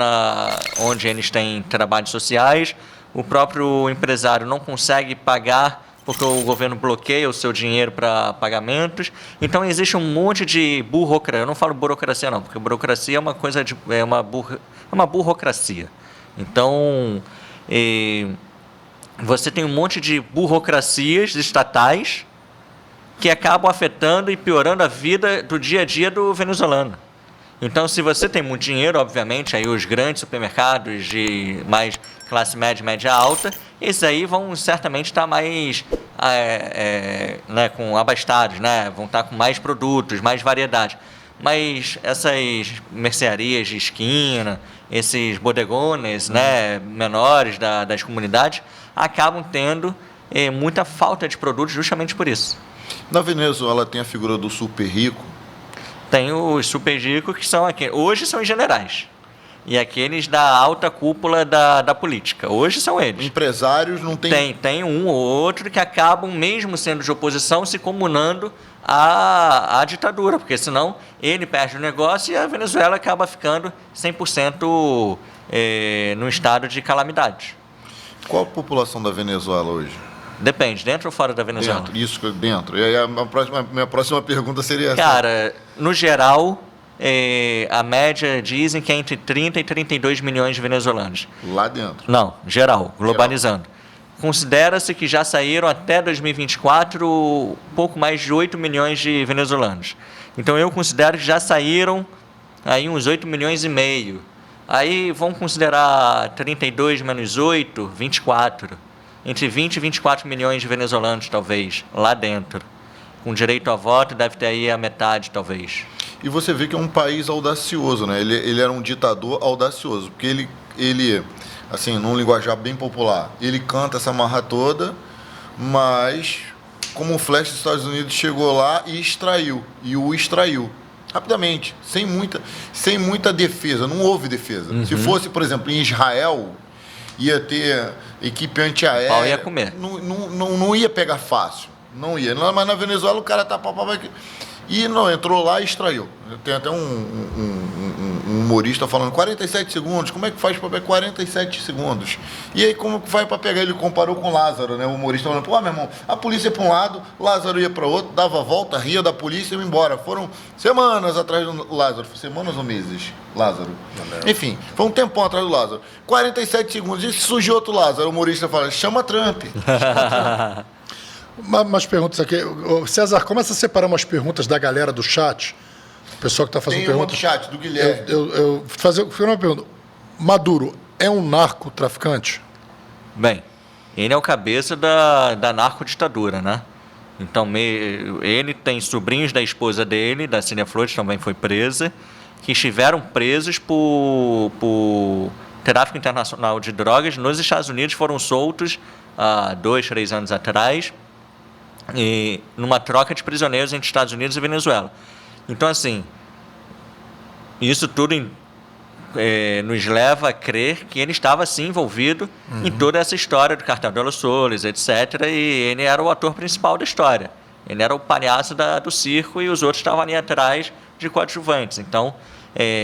onde eles têm trabalhos sociais, o próprio empresário não consegue pagar porque o governo bloqueia o seu dinheiro para pagamentos. Então existe um monte de burocracia. Eu não falo burocracia não, porque burocracia é uma coisa uma burocracia. Então você tem um monte de burocracias estatais que acabam afetando e piorando a vida do dia a dia do venezuelano. Então, se você tem muito dinheiro, obviamente, aí os grandes supermercados de mais classe média, média alta, esses aí vão certamente estar mais abastados, né? Vão estar com mais produtos, mais variedade. Mas essas mercearias de esquina, esses bodegones, né, menores das comunidades, acabam tendo muita falta de produtos justamente por isso. Na Venezuela tem a figura do super rico? Tem os super ricos que são aqui. Hoje são os generais. E aqueles da alta cúpula da política. Hoje são eles. Empresários não tem... Tem um ou outro que acabam, mesmo sendo de oposição, se comunando à ditadura. Porque senão ele perde o negócio e a Venezuela acaba ficando 100% no estado de calamidade. Qual a população da Venezuela hoje? Depende, dentro ou fora da Venezuela? Dentro. E aí minha próxima pergunta seria essa. Cara, no geral, a média dizem que é entre 30 e 32 milhões de venezuelanos. Lá dentro? Não, geral, globalizando. Considera-se que já saíram até 2024 pouco mais de 8 milhões de venezuelanos. Então eu considero que já saíram aí uns 8 milhões e meio. Aí vamos considerar 32 menos 8, 24. entre 20 e 24 milhões de venezuelanos, talvez, lá dentro. Com direito a voto, deve ter aí a metade, talvez. E você vê que é um país audacioso, né? Ele era um ditador audacioso, porque ele, assim, num linguajar bem popular, ele canta essa marra toda, mas como um flash dos Estados Unidos chegou lá e o extraiu rapidamente, sem muita defesa, não houve defesa. Se fosse, por exemplo, em Israel, ia ter equipe antiaérea. O pau ia comer. Não ia pegar fácil, não ia. Mas na Venezuela o cara tá e não, entrou lá e extraiu. Tem até um humorista falando 47 segundos, como é que faz para pegar 47 segundos? E aí como que faz para pegar? Ele comparou com Lázaro, né? O humorista falando, pô, meu irmão, a polícia ia para um lado, Lázaro ia para outro, dava a volta, ria da polícia e ia embora. Foram semanas atrás do Lázaro, semanas ou meses, Lázaro. Enfim, foi um tempão atrás do Lázaro. 47 segundos, e surgiu outro Lázaro, o humorista fala, chama Trump. Umas perguntas aqui. César, começa a separar umas perguntas da galera do chat. O pessoal que está fazendo perguntas. Tem chat do Guilherme. Eu fazer uma pergunta. Maduro é um narcotraficante? Bem, ele é o cabeça da narcoditadura, né? Então, ele tem sobrinhos da esposa dele, da Cília Flores, também foi presa, que estiveram presos por tráfico internacional de drogas nos Estados Unidos, foram soltos há 2, 3 anos atrás, e numa troca de prisioneiros entre Estados Unidos e Venezuela. Então, assim, isso tudo nos leva a crer que ele estava, sim, envolvido em toda essa história do Cartel de Los Soles, etc., e ele era o ator principal da história. Ele era o palhaço do circo e os outros estavam ali atrás de coadjuvantes. Então,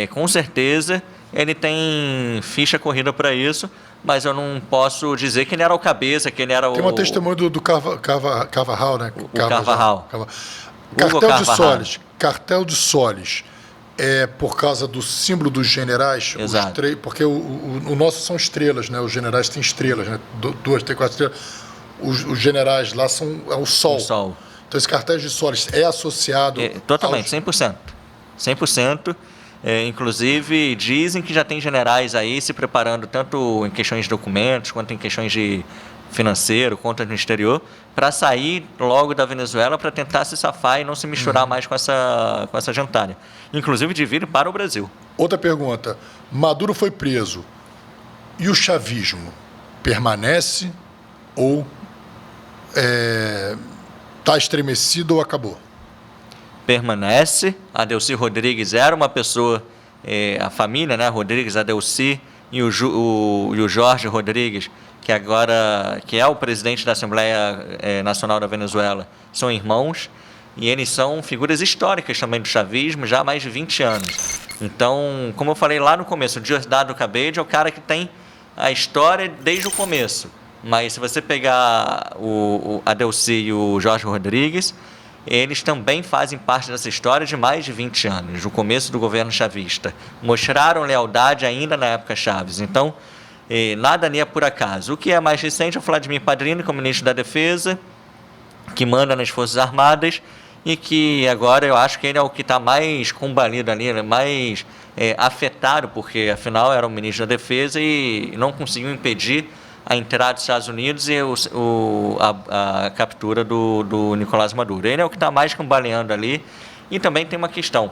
com certeza, ele tem ficha corrida para isso, mas eu não posso dizer que ele era o cabeça, que ele era Tem um testemunho do Carvajal, né? O Carvajal. Cartel de Soles. É por causa do símbolo dos generais, Exato. Porque o nosso são estrelas, né? Os generais têm estrelas, né? 2, 3, 4 estrelas. Os generais lá é o sol. O sol. Então esse cartel de Soles é associado... Totalmente, 100%. 100%. Inclusive, dizem que já tem generais aí se preparando tanto em questões de documentos, quanto em questões de financeiro, quanto no exterior, para sair logo da Venezuela para tentar se safar e não se misturar mais com essa gentalha. Inclusive de vir para o Brasil. Outra pergunta. Maduro foi preso. E o chavismo permanece ou está estremecido ou acabou? Permanece. A Delcy Rodrigues era uma pessoa, a família, né, Rodrigues, a Delcy e o Jorge Rodrigues, que é o presidente da Assembleia Nacional da Venezuela, são irmãos, e eles são figuras históricas também do chavismo já há mais de 20 anos. Então, como eu falei lá no começo, o Diosdado Cabello é o cara que tem a história desde o começo. Mas se você pegar a Delcy e o Jorge Rodrigues, eles também fazem parte dessa história de mais de 20 anos, do começo do governo chavista. Mostraram lealdade ainda na época Chaves. Então, nada ali é por acaso. O que é mais recente é o Vladimir Padrino, como ministro da Defesa, que manda nas Forças Armadas, e que agora eu acho que ele é o que está mais combalido ali, mais afetado, porque afinal era o ministro da Defesa e não conseguiu impedir a entrada dos Estados Unidos e a captura do Nicolás Maduro. Ele é o que está mais cambaleando ali. E também tem uma questão.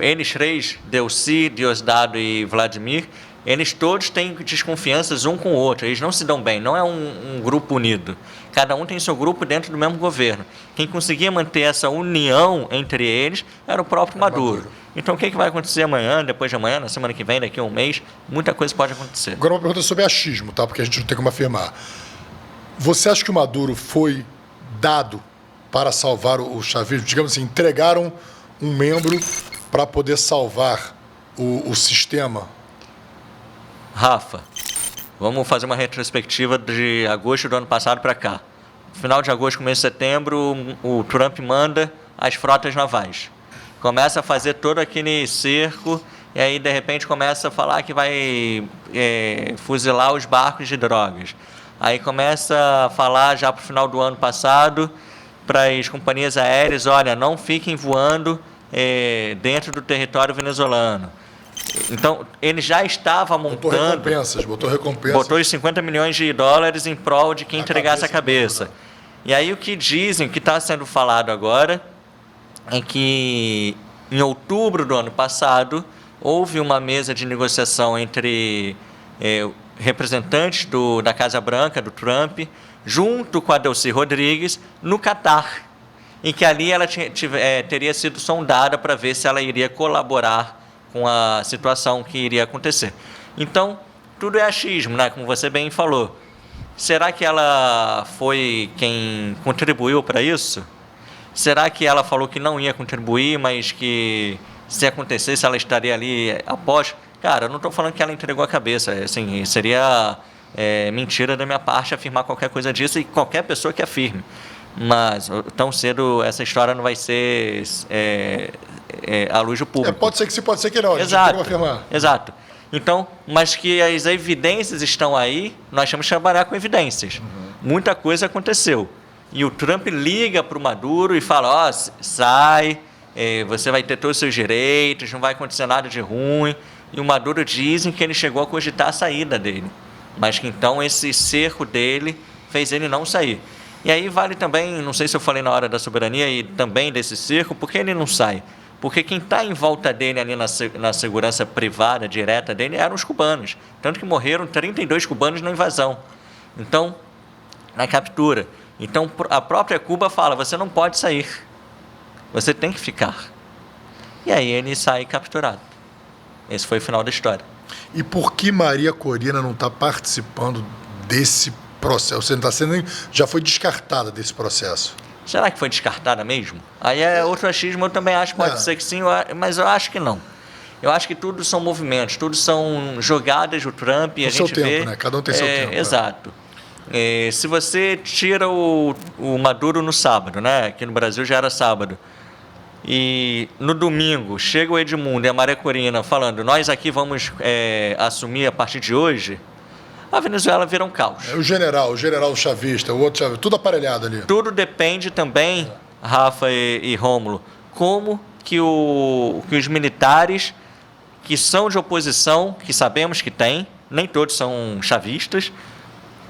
Eles três, Delcy, Diosdado e Vladimir, eles todos têm desconfianças um com o outro. Eles não se dão bem, não é um grupo unido. Cada um tem seu grupo dentro do mesmo governo. Quem conseguia manter essa união entre eles era o próprio Maduro. Então, o que vai acontecer amanhã, depois de amanhã, na semana que vem, daqui a um mês? Muita coisa pode acontecer. Agora, uma pergunta sobre achismo, tá? Porque a gente não tem como afirmar. Você acha que o Maduro foi dado para salvar o chavismo? Digamos assim, entregaram um membro para poder salvar o sistema? Rafa, vamos fazer uma retrospectiva de agosto do ano passado para cá. Final de agosto, começo de setembro, o Trump manda as frotas navais. Começa a fazer todo aquele cerco e aí, de repente, começa a falar que vai fuzilar os barcos de drogas. Aí começa a falar já para o final do ano passado para as companhias aéreas, olha, não fiquem voando dentro do território venezuelano. Então, ele já estava Botou montando... recompensa. Botou os 50 milhões de dólares em prol de quem entregasse a cabeça. Né? E aí o que dizem, o que está sendo falado agora, é que em outubro do ano passado houve uma mesa de negociação entre representantes da Casa Branca, do Trump, junto com a Delcy Rodrigues, no Catar, em que ali ela teria sido sondada para ver se ela iria colaborar com a situação que iria acontecer. Então, tudo é achismo, né? Como você bem falou. Será que ela foi quem contribuiu para isso? Será que ela falou que não ia contribuir, mas que se acontecesse ela estaria ali após? Cara, eu não estou falando que ela entregou a cabeça. Assim, seria mentira da minha parte afirmar qualquer coisa disso e qualquer pessoa que afirme. Mas tão cedo essa história não vai ser à luz do público. Pode ser que sim, pode ser que não. Exato. A gente não vai afirmar. Exato. Então, mas que as evidências estão aí, nós temos que trabalhar com evidências. Muita coisa aconteceu. E o Trump liga para o Maduro e fala, sai, você vai ter todos os seus direitos, não vai acontecer nada de ruim. E o Maduro dizem que ele chegou a cogitar a saída dele. Mas que então esse cerco dele fez ele não sair. E aí vale também, não sei se eu falei na hora da soberania e também desse cerco, por que ele não sai? Porque quem está em volta dele ali na segurança privada, direta dele, eram os cubanos. Tanto que morreram 32 cubanos na invasão. Então, na captura. Então, a própria Cuba fala, você não pode sair. Você tem que ficar. E aí ele sai capturado. Esse foi o final da história. E por que Maria Corina não está participando desse processo? Você não está sendo, já foi descartada desse processo. Será que foi descartada mesmo? Aí é outro achismo, eu também acho que pode ser que sim, mas eu acho que não. Eu acho que tudo são movimentos, tudo são jogadas do Trump e a gente vê... seu tempo, né? Cada um tem seu tempo. Exato. Se você tira o Maduro no sábado, né? Aqui no Brasil já era sábado, e no domingo chega o Edmundo e a Maria Corina falando, nós aqui vamos assumir a partir de hoje, a Venezuela vira um caos. O general chavista, o outro chavista, tudo aparelhado ali. Tudo depende também, Rafa e Rômulo, como que os militares que são de oposição, que sabemos que tem, nem todos são chavistas,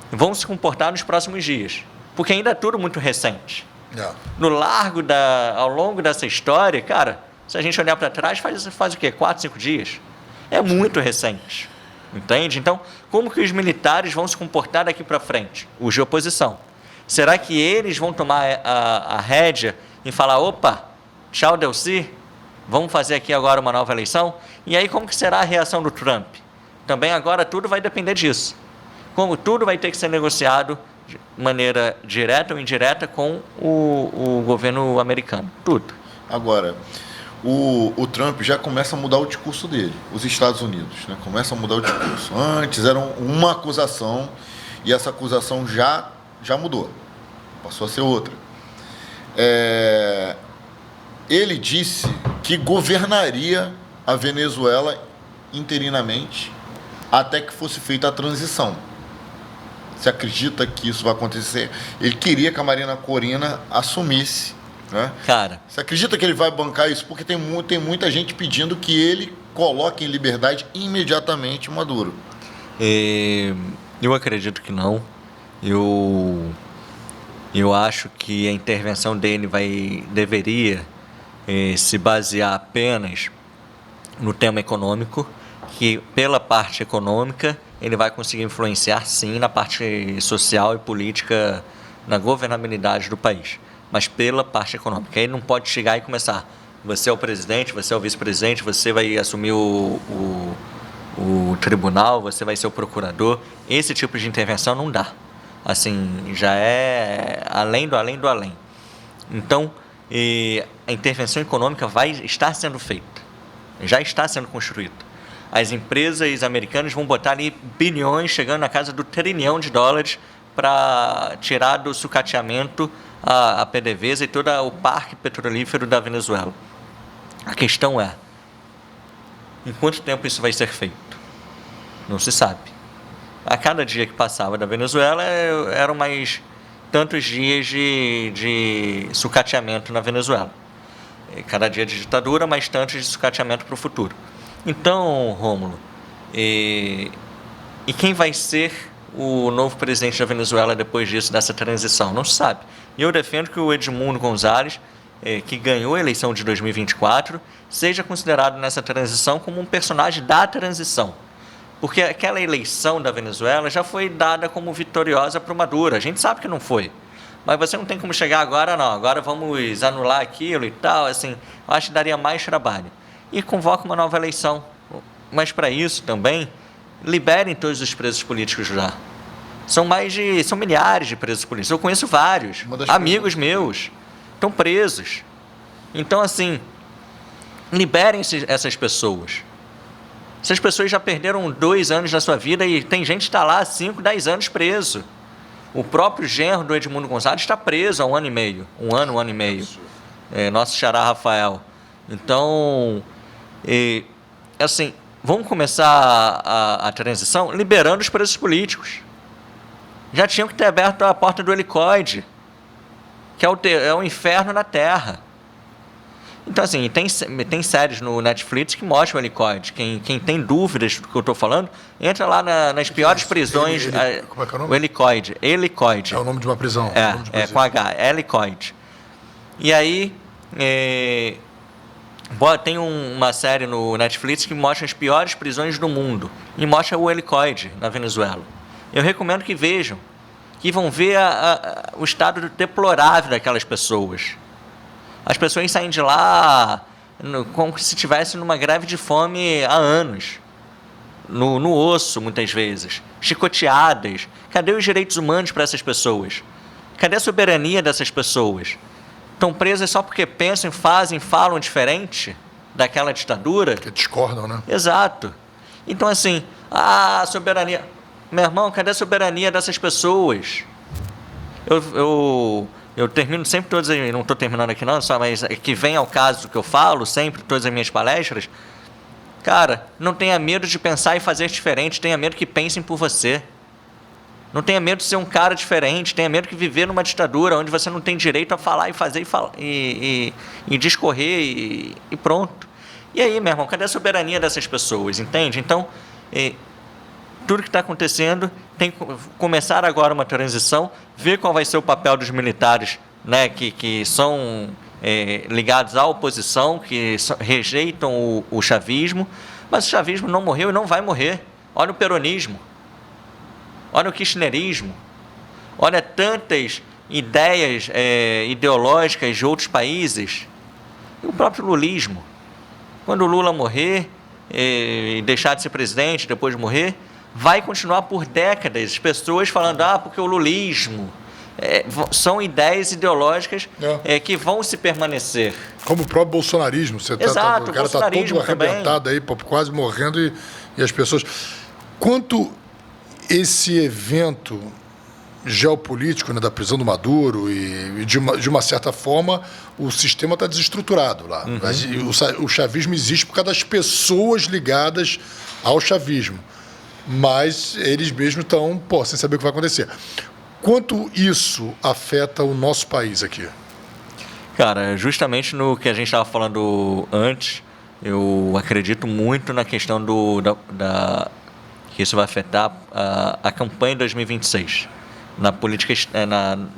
vão se comportar nos próximos dias. Porque ainda é tudo muito recente. Ao longo dessa história, cara, se a gente olhar para trás, faz o quê? 4, 5 dias? É muito recente. Entende? Então, como que os militares vão se comportar daqui para frente? Os de oposição. Será que eles vão tomar a rédea e falar, opa, tchau, Delcy, vamos fazer aqui agora uma nova eleição? E aí como que será a reação do Trump? Também agora tudo vai depender disso. Como tudo vai ter que ser negociado de maneira direta ou indireta com o governo americano. Tudo. Agora, o Trump já começa a mudar o discurso dele, os Estados Unidos, né? Começa a mudar o discurso. Antes era uma acusação e essa acusação já mudou, passou a ser outra. Ele disse que governaria a Venezuela interinamente até que fosse feita a transição. Você acredita que isso vai acontecer? Ele queria que a Maria Corina assumisse, né? Cara, você acredita que ele vai bancar isso? Porque tem muita gente pedindo que ele coloque em liberdade imediatamente o Maduro. Eu acredito que não. Eu acho que a intervenção dele deveria se basear apenas no tema econômico, que pela parte econômica ele vai conseguir influenciar sim na parte social e política, na governabilidade do país, mas pela parte econômica. Ele não pode chegar e começar, você é o presidente, você é o vice-presidente, você vai assumir o tribunal, você vai ser o procurador. Esse tipo de intervenção não dá. Assim, já é além do além do além. Então, a intervenção econômica vai estar sendo feita, já está sendo construída. As empresas americanas vão botar ali bilhões, chegando na casa do $1 trilhão para tirar do sucateamento a PDVSA e todo o parque petrolífero da Venezuela. A questão é, em quanto tempo isso vai ser feito? Não se sabe. A cada dia que passava da Venezuela eram mais tantos dias de sucateamento na Venezuela. Cada dia de ditadura, mais tantos de sucateamento para o futuro. Então, Rômulo, e quem vai ser o novo presidente da Venezuela depois disso, dessa transição? Não se sabe. E eu defendo que o Edmundo González, que ganhou a eleição de 2024, seja considerado nessa transição como um personagem da transição. Porque aquela eleição da Venezuela já foi dada como vitoriosa para o Maduro. A gente sabe que não foi. Mas você não tem como chegar agora, não. Agora vamos anular aquilo e tal. Assim, eu acho que daria mais trabalho. E convoca uma nova eleição. Mas para isso também, liberem todos os presos políticos já. São milhares de presos políticos. Eu conheço vários, amigos meus, estão presos. Então, assim, liberem essas pessoas. Essas pessoas já perderam 2 anos da sua vida e tem gente que está lá há 5, 10 anos preso. O próprio genro do Edmundo González está preso há 1 ano e meio. 1 ano e meio. Nosso xará Rafael. Então, assim, vamos começar a transição liberando os presos políticos. Já tinham que ter aberto a porta do helicoide, que é o inferno na Terra. Então, assim, tem séries no Netflix que mostram o helicoide. Quem tem dúvidas do que eu estou falando, entra lá nas piores prisões. Como é que é o nome? O helicoide. Helicoide. É o nome de uma prisão. Com H. Helicoide. E aí, tem uma série no Netflix que mostra as piores prisões do mundo. E mostra o helicoide na Venezuela. Eu recomendo que vejam. Que vão ver o estado deplorável daquelas pessoas. As pessoas saem de lá como se estivessem numa greve de fome há anos. No osso, muitas vezes. Chicoteadas. Cadê os direitos humanos para essas pessoas? Cadê a soberania dessas pessoas? Estão presas só porque pensam, fazem, falam diferente daquela ditadura? Que discordam, né? Exato. Então, assim, a soberania... Meu irmão, cadê a soberania dessas pessoas? Eu termino sempre todas as... Não estou terminando aqui não, só, mas que vem ao caso que eu falo sempre, todas as minhas palestras. Cara, não tenha medo de pensar e fazer diferente, tenha medo que pensem por você. Não tenha medo de ser um cara diferente, tenha medo de viver numa ditadura onde você não tem direito a falar e fazer e discorrer e pronto. E aí, meu irmão, cadê a soberania dessas pessoas, entende? Então, tudo que está acontecendo tem que começar agora uma transição, ver qual vai ser o papel dos militares, né, que são ligados à oposição, que rejeitam o chavismo, mas o chavismo não morreu e não vai morrer. Olha o peronismo, olha o kirchnerismo, olha tantas ideias ideológicas de outros países, e o próprio lulismo. Quando o Lula morrer e deixar de ser presidente, depois de morrer, vai continuar por décadas as pessoas falando, porque o lulismo. São ideias ideológicas que vão se permanecer. Como o próprio bolsonarismo. Exato, o cara está todo arrebentado aí, quase morrendo, e as pessoas... Quanto esse evento geopolítico, né, da prisão do Maduro e de uma certa forma o sistema está desestruturado lá. Uhum. O chavismo existe por causa das pessoas ligadas ao chavismo. Mas eles mesmos estão, sem saber o que vai acontecer. Quanto isso afeta o nosso país aqui? Cara, justamente no que a gente estava falando antes, eu acredito muito na questão que isso vai afetar a campanha de 2026, na política,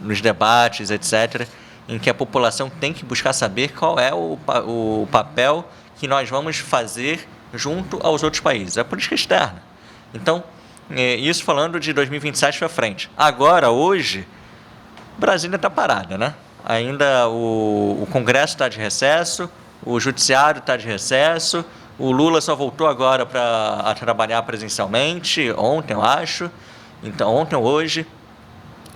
nos debates, etc., em que a população tem que buscar saber qual é o papel que nós vamos fazer junto aos outros países, a política externa. Então, isso falando de 2027 para frente. Agora, hoje, Brasília está parada, né? Ainda o Congresso está de recesso, o Judiciário está de recesso, o Lula só voltou agora a trabalhar presencialmente, ontem, eu acho. Então, ontem ou hoje.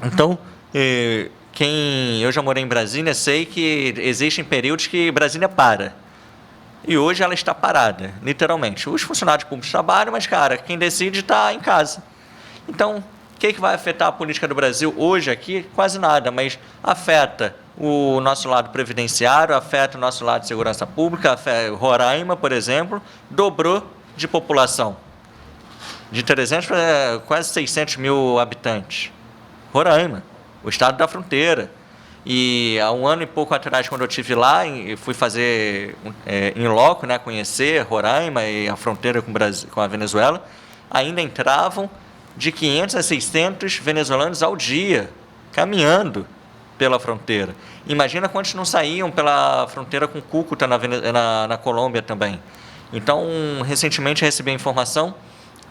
Então, eu já morei em Brasília, sei que existem períodos que Brasília para. E hoje ela está parada, literalmente. Os funcionários públicos trabalham, mas, cara, quem decide está em casa. Então, o que vai afetar a política do Brasil hoje aqui? Quase nada, mas afeta o nosso lado previdenciário, afeta o nosso lado de segurança pública. Roraima, por exemplo, dobrou de população. De 300 para quase 600 mil habitantes. Roraima, o estado da fronteira. E há um ano e pouco atrás, quando eu estive lá, fui fazer em loco, né, conhecer Roraima e a fronteira com, com a Venezuela, ainda entravam de 500 a 600 venezuelanos ao dia, caminhando pela fronteira. Imagina quantos não saíam pela fronteira com Cúcuta, na Colômbia também. Então, recentemente recebi a informação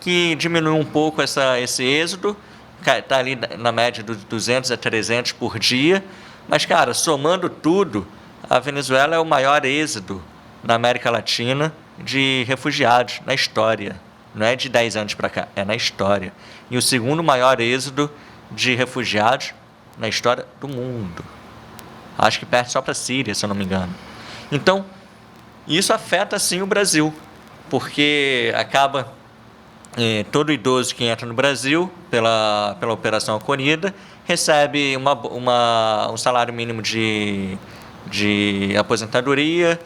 que diminuiu um pouco esse êxodo, está ali na média dos 200 a 300 por dia, mas, cara, somando tudo, a Venezuela é o maior êxodo na América Latina de refugiados na história. Não é de 10 anos para cá, é na história. E o segundo maior êxodo de refugiados na história do mundo. Acho que perde só para a Síria, se eu não me engano. Então, isso afeta sim o Brasil, porque acaba todo idoso que entra no Brasil pela Operação Acolhida recebe um salário mínimo de aposentadoria,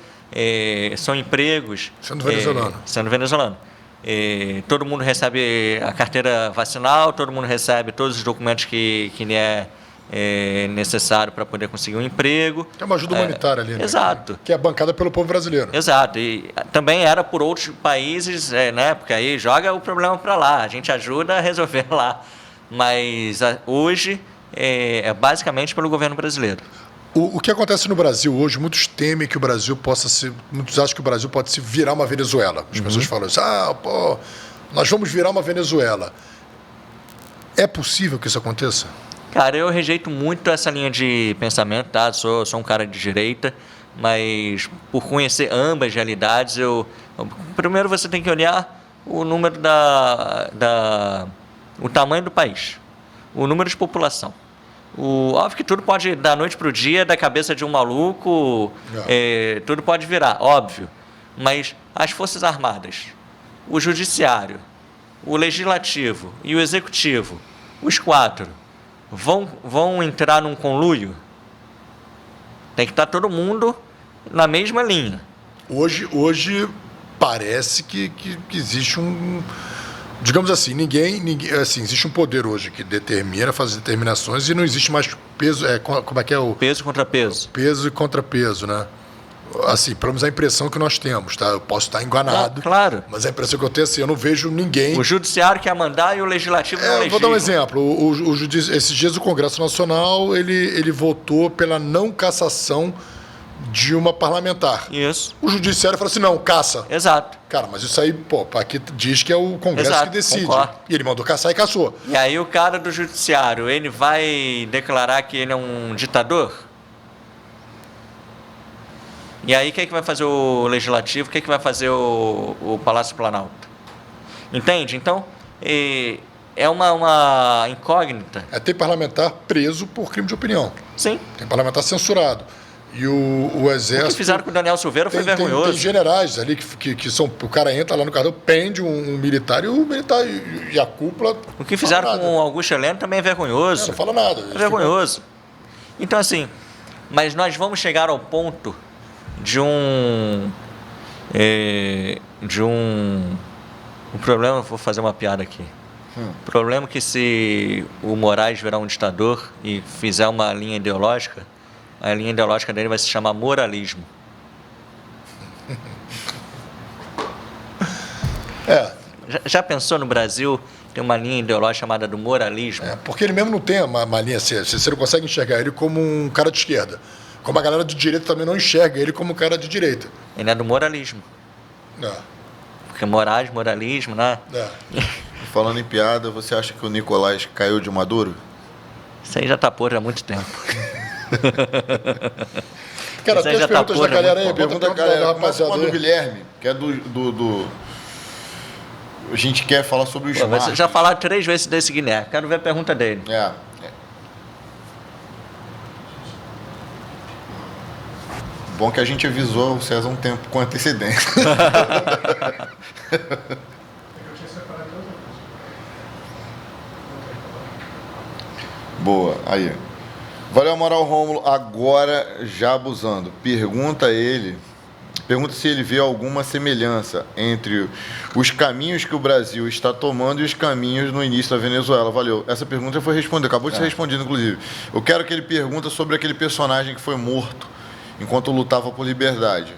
são empregos... Sendo venezuelano. Sendo venezuelano. Todo mundo recebe a carteira vacinal, todo mundo recebe todos os documentos que lhe é necessário para poder conseguir um emprego. É uma ajuda humanitária ali, né? Exato. Que é bancada pelo povo brasileiro. Exato. E também era por outros países, né? Porque aí joga o problema para lá, a gente ajuda a resolver lá. Mas hoje é basicamente pelo governo brasileiro. O que acontece no Brasil hoje, muitos temem que o Brasil possa ser... Muitos acham que o Brasil pode se virar uma Venezuela. As pessoas falam assim, nós vamos virar uma Venezuela. É possível que isso aconteça? Cara, eu rejeito muito essa linha de pensamento, tá? Sou um cara de direita, mas por conhecer ambas realidades, primeiro você tem que olhar o número o tamanho do país, o número de população. Óbvio que tudo pode, da noite para o dia, da cabeça de um maluco, tudo pode virar, óbvio. Mas as Forças Armadas, o Judiciário, o Legislativo e o Executivo, os quatro, vão entrar num conluio? Tem que estar todo mundo na mesma linha. Hoje parece que existe digamos assim, ninguém assim, existe um poder hoje que determina, faz as determinações e não existe mais peso, como é que é o... Peso contra peso. Peso e contrapeso, né? Assim, pelo menos a impressão que nós temos, tá? Eu posso estar enganado, claro. Mas a impressão que eu tenho é assim, eu não vejo ninguém... O Judiciário quer mandar e o Legislativo não legisla. Vou dar um exemplo. Esses dias o Congresso Nacional, ele votou pela não cassação de uma parlamentar. Isso. O Judiciário falou assim, não, caça. Exato. Cara, mas isso aí, aqui diz que é o Congresso que decide. Concordo. E ele mandou caçar e caçou. E aí o cara do Judiciário, ele vai declarar que ele é um ditador? E aí, o que é que vai fazer o Legislativo? O que é que vai fazer o Palácio Planalto? Entende? Então, é uma incógnita. Tem parlamentar preso por crime de opinião. Sim. Tem parlamentar censurado. E o Exército... O que fizeram com o Daniel Silveira foi vergonhoso. Tem generais ali que são... O cara entra lá no cartão, prende um militar e o militar e a cúpula... O que fizeram com o Augusto Heleno também é vergonhoso. Não fala nada. É vergonhoso. Então, assim, mas nós vamos chegar ao ponto o problema, vou fazer uma piada aqui. O problema é que se o Moraes virar um ditador e fizer uma linha ideológica, a linha ideológica dele vai se chamar moralismo. Já pensou no Brasil ter uma linha ideológica chamada do moralismo? Porque ele mesmo não tem uma linha assim, você não consegue enxergar ele como um cara de esquerda. Como a galera de direita também não enxerga ele como um cara de direita. Ele é do moralismo. Porque Moraes, moralismo, né? Falando em piada, você acha que o Nicolás caiu de Maduro? Isso aí já tá podre há muito tempo. Cara, tem as perguntas da galera aí. Pergunta da galera. Começa com a do Guilherme, que é do... A gente quer falar sobre os marcos. Você já falaram 3 vezes desse Guilherme. Quero ver a pergunta dele. Bom que a gente avisou o César um tempo com antecedência. Boa, aí. Valeu a moral, Rômulo. Agora, já abusando. Pergunta a ele Pergunta se ele vê alguma semelhança entre os caminhos que o Brasil está tomando e os caminhos no início da Venezuela. Valeu. Essa pergunta foi respondida, acabou de ser respondida, inclusive. Eu quero que ele pergunte sobre aquele personagem que foi morto enquanto lutava por liberdade.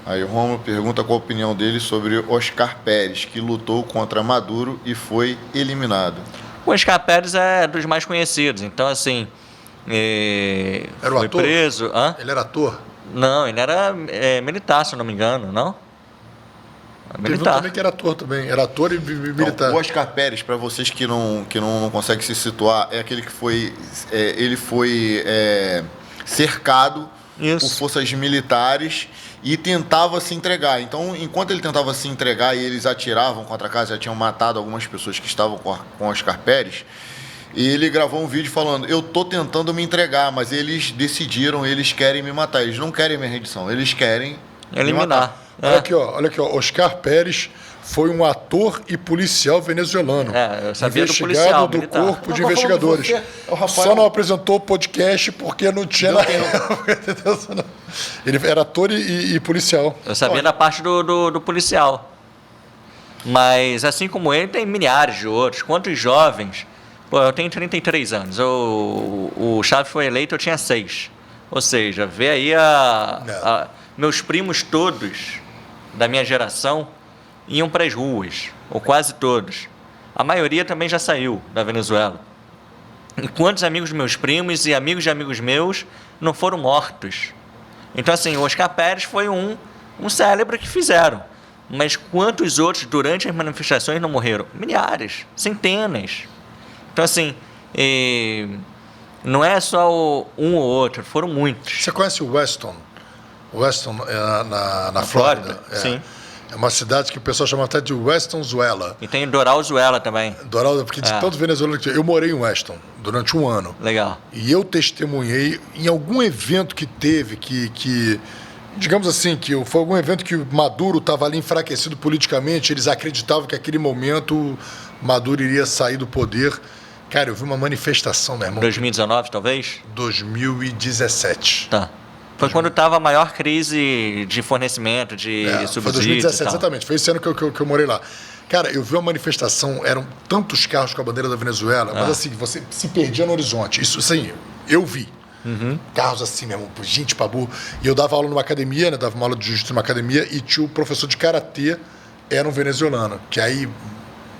Aí o Romulo pergunta qual a opinião dele sobre Oscar Pérez, que lutou contra Maduro e foi eliminado. O Oscar Pérez é dos mais conhecidos, então assim... Era o foi ator? preso. Hã? Ele era ator? Não, ele era militar, se eu não me engano, não? Teve um Militar. também que era ator também. Era ator e militar. Então, o Oscar Pérez, para vocês que não conseguem se situar, é aquele que foi... ele foi cercado Isso. por forças militares e tentava se entregar. Então, enquanto ele tentava se entregar e eles atiravam contra a casa, já tinham matado algumas pessoas que estavam com Oscar Pérez, ele gravou um vídeo falando, eu tô tentando me entregar, mas eles decidiram, eles querem me matar. Eles não querem minha rendição, eles querem me matar. eliminar. Olha aqui, ó. Oscar Pérez foi um ator e policial venezuelano. Eu sabia do investigado policial, do militar. Corpo de Não, Investigadores. você, o Rafael- Só não apresentou o podcast porque não tinha... Ele era ator e policial. Eu sabia da parte do policial. Mas, assim como ele, tem milhares de outros. Quantos jovens... Pô, eu tenho 33 anos. O Chaves foi eleito, eu tinha 6. Ou seja, vê aí meus primos todos da minha geração iam para as ruas, ou quase todos. A maioria também já saiu da Venezuela. E quantos amigos meus primos e amigos de amigos meus não foram mortos? Então, assim, o Oscar Pérez foi um célebre que fizeram. Mas quantos outros, durante as manifestações, não morreram? Milhares, centenas. Então, assim, não é só um ou outro, foram muitos. Você conhece o Weston? Weston na Flórida? Sim. É uma cidade que o pessoal chama até de Westonzuela. E tem Doralzuela também. Doral, porque de tanto venezuelano que eu morei em Weston durante um ano. Legal. E eu testemunhei em algum evento que teve, que digamos assim, que foi algum evento que o Maduro estava ali enfraquecido politicamente, eles acreditavam que naquele momento Maduro iria sair do poder. Cara, eu vi uma manifestação, meu irmão. 2019, talvez? 2017. Tá. Foi quando estava a maior crise de fornecimento, de Foi subsídios 2017, e tal. exatamente. Foi esse ano que eu morei lá. Cara, eu vi uma manifestação, eram tantos carros com a bandeira da Venezuela, mas assim, você se perdia no horizonte. Isso, assim, eu vi. Carros assim mesmo, gente pra burro. E eu dava aula numa academia, né? Dava uma aula de jiu-jitsu numa academia e tinha o professor de karatê, era um venezuelano, que aí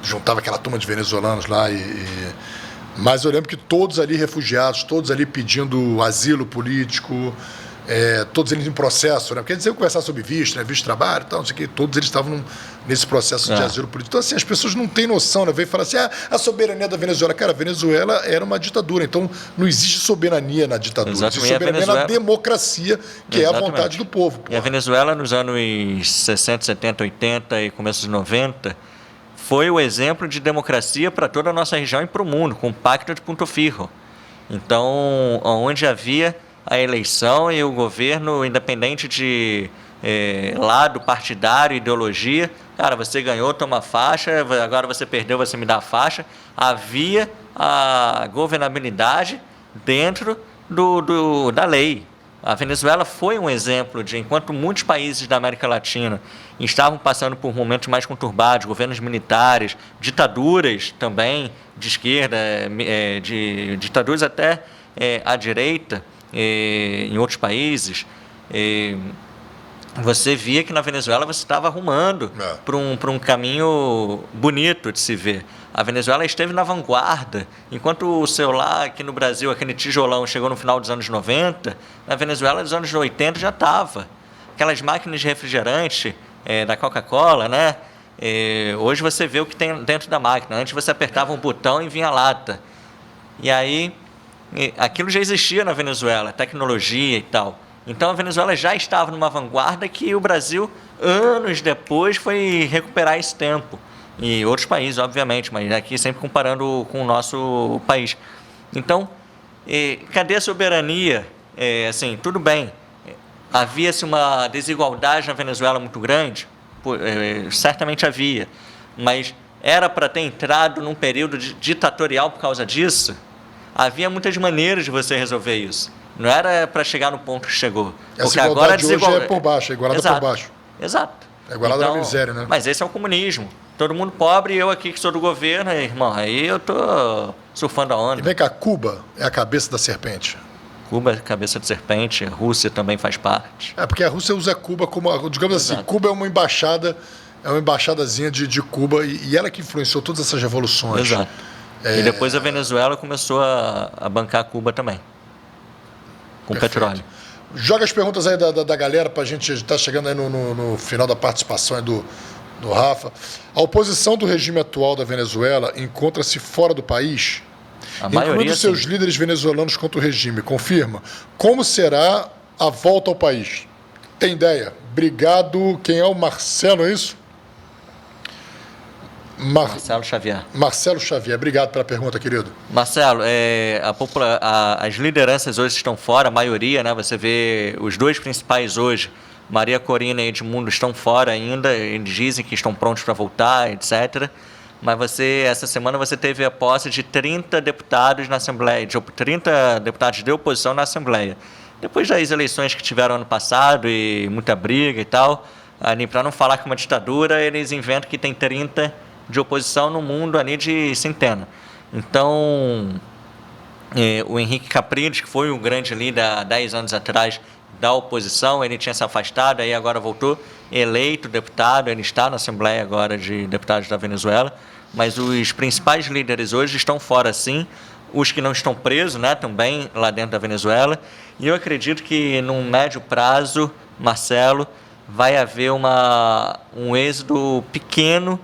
juntava aquela turma de venezuelanos lá Mas eu lembro que todos ali refugiados, todos ali pedindo asilo político, todos eles em processo, né? Porque eles iam conversar sobre visto, né? Visto de trabalho e tal, não sei o quê. Todos eles estavam nesse processo de asilo político. Então, assim, as pessoas não têm noção, né? Vem falar assim, a soberania da Venezuela. Cara, a Venezuela era uma ditadura, então não existe soberania na ditadura. Exatamente. Existe soberania na democracia, que é a vontade do povo. E a Venezuela, nos anos 60, 70, 80 e começo dos 90, foi o exemplo de democracia para toda a nossa região e para o mundo, com o Pacto de Punto Fijo. Então, onde havia a eleição e o governo, independente de lado partidário, ideologia, cara, você ganhou, toma a faixa, agora você perdeu, você me dá a faixa. Havia a governabilidade dentro da lei. A Venezuela foi um exemplo de, enquanto muitos países da América Latina estavam passando por momentos mais conturbados, governos militares, ditaduras também de esquerda, de ditaduras até à direita, em outros países, você via que na Venezuela você estava arrumando para um caminho bonito de se ver. A Venezuela esteve na vanguarda. Enquanto o celular aqui no Brasil, aquele tijolão, chegou no final dos anos 90, na Venezuela dos anos 80 já estava. Aquelas máquinas de refrigerante da Coca-Cola, né? Hoje você vê o que tem dentro da máquina. Antes você apertava um botão e vinha a lata. E aí, aquilo já existia na Venezuela, tecnologia e tal. Então a Venezuela já estava numa vanguarda que o Brasil, anos depois, foi recuperar esse tempo. E outros países, obviamente, mas aqui sempre comparando com o nosso país. Então, cadê a soberania? Assim, tudo bem, havia-se uma desigualdade na Venezuela muito grande? Certamente havia, mas era para ter entrado num período ditatorial por causa disso? Havia muitas maneiras de você resolver isso. Não era para chegar no ponto que chegou. Essa igualdade hoje é por baixo, é igualada por baixo. Exato. É igualada na miséria, né? Mas esse é o comunismo. Todo mundo pobre e eu aqui que sou do governo, irmão, aí eu tô surfando a onda. E vem cá, Cuba é a cabeça da serpente. Cuba é cabeça de serpente, a Rússia também faz parte. É, porque a Rússia usa Cuba como, digamos assim, Cuba é uma embaixadazinha de Cuba e ela que influenciou todas essas revoluções. Exato. E depois a Venezuela começou a bancar Cuba também, com petróleo. Joga as perguntas aí da galera pra gente estar chegando aí no final da participação aí do Rafa. A oposição do regime atual da Venezuela encontra-se fora do país? A maioria, incluindo seus líderes venezuelanos contra o regime, confirma. Como será a volta ao país? Tem ideia? Obrigado. Quem é o Marcelo, é isso? Marcelo Xavier. Marcelo Xavier, obrigado pela pergunta, querido. Marcelo, as lideranças hoje estão fora, a maioria, né? Você vê os dois principais hoje, Maria Corina e Edmundo, estão fora ainda, eles dizem que estão prontos para voltar, etc. Mas essa semana você teve a posse de 30 deputados na Assembleia, 30 deputados de oposição na Assembleia. Depois das eleições que tiveram ano passado e muita briga e tal, para não falar que é uma ditadura, eles inventam que tem 30 de oposição no mundo ali de centena. Então, o Henrique Capriles, que foi um grande líder há 10 anos atrás da oposição, ele tinha se afastado, aí agora voltou, eleito deputado, ele está na Assembleia agora de Deputados da Venezuela, mas os principais líderes hoje estão fora, sim, os que não estão presos, né, também lá dentro da Venezuela, e eu acredito que num médio prazo, Marcelo, vai haver um êxodo pequeno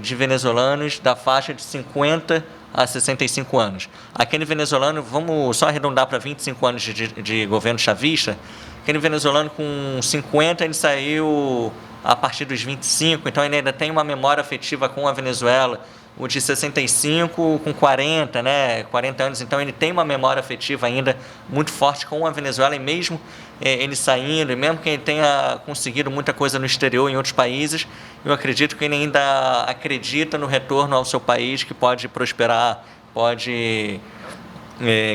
de venezuelanos da faixa de 50 a 65 anos. Aquele venezuelano, vamos só arredondar para 25 anos de governo chavista, aquele venezuelano com 50, ele saiu a partir dos 25, então ele ainda tem uma memória afetiva com a Venezuela. O de 65 com 40, né, 40 anos, então ele tem uma memória afetiva ainda muito forte com a Venezuela, e mesmo ele saindo, e mesmo que ele tenha conseguido muita coisa no exterior, em outros países, eu acredito que ele ainda acredita no retorno ao seu país, que pode prosperar, pode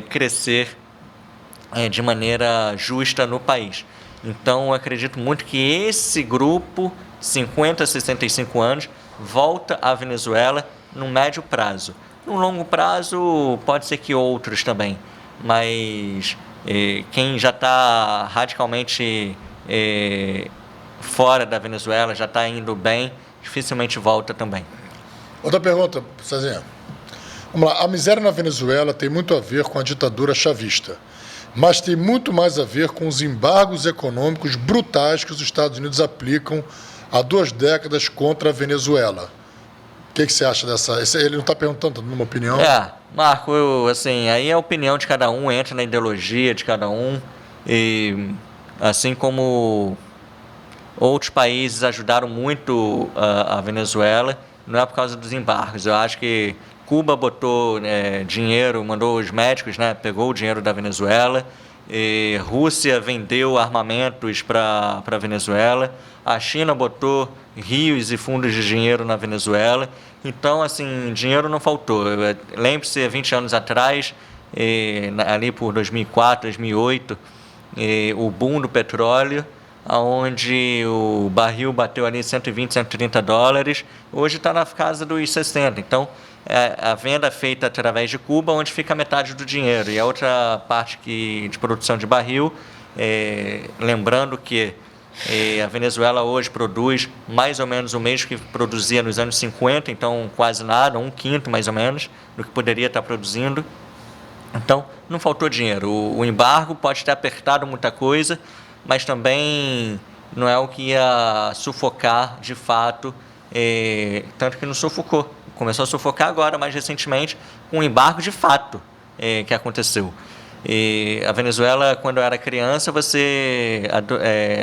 crescer de maneira justa no país. Então, eu acredito muito que esse grupo, 50 a 65 anos, volta à Venezuela no médio prazo. No longo prazo, pode ser que outros também, mas quem já está radicalmente fora da Venezuela, já está indo bem, dificilmente volta também. Outra pergunta, Cezinha. Vamos lá. A miséria na Venezuela tem muito a ver com a ditadura chavista, mas tem muito mais a ver com os embargos econômicos brutais que os Estados Unidos aplicam há 2 décadas contra a Venezuela. O que você acha dessa? Ele não está perguntando, numa opinião. Marco, assim, aí a opinião de cada um entra na ideologia de cada um, e assim como outros países ajudaram muito a Venezuela, não é por causa dos embargos. Eu acho que Cuba botou dinheiro, mandou os médicos, né, pegou o dinheiro da Venezuela, e Rússia vendeu armamentos para a Venezuela, a China botou rios e fundos de dinheiro na Venezuela. Então, assim, dinheiro não faltou. Lembre-se, 20 anos atrás, ali por 2004, 2008, o boom do petróleo, onde o barril bateu ali 120, 130 dólares, hoje está na casa dos 60. Então, a venda é feita através de Cuba, onde fica metade do dinheiro. E a outra parte de produção de barril, lembrando que a Venezuela hoje produz mais ou menos o mesmo que produzia nos anos 50, então quase nada, 1/5 mais ou menos do que poderia estar produzindo. Então, não faltou dinheiro. O embargo pode ter apertado muita coisa, mas também não é o que ia sufocar de fato, tanto que não sufocou. Começou a sufocar agora, mais recentemente, com um embargo de fato que aconteceu. A Venezuela, quando eu era criança, você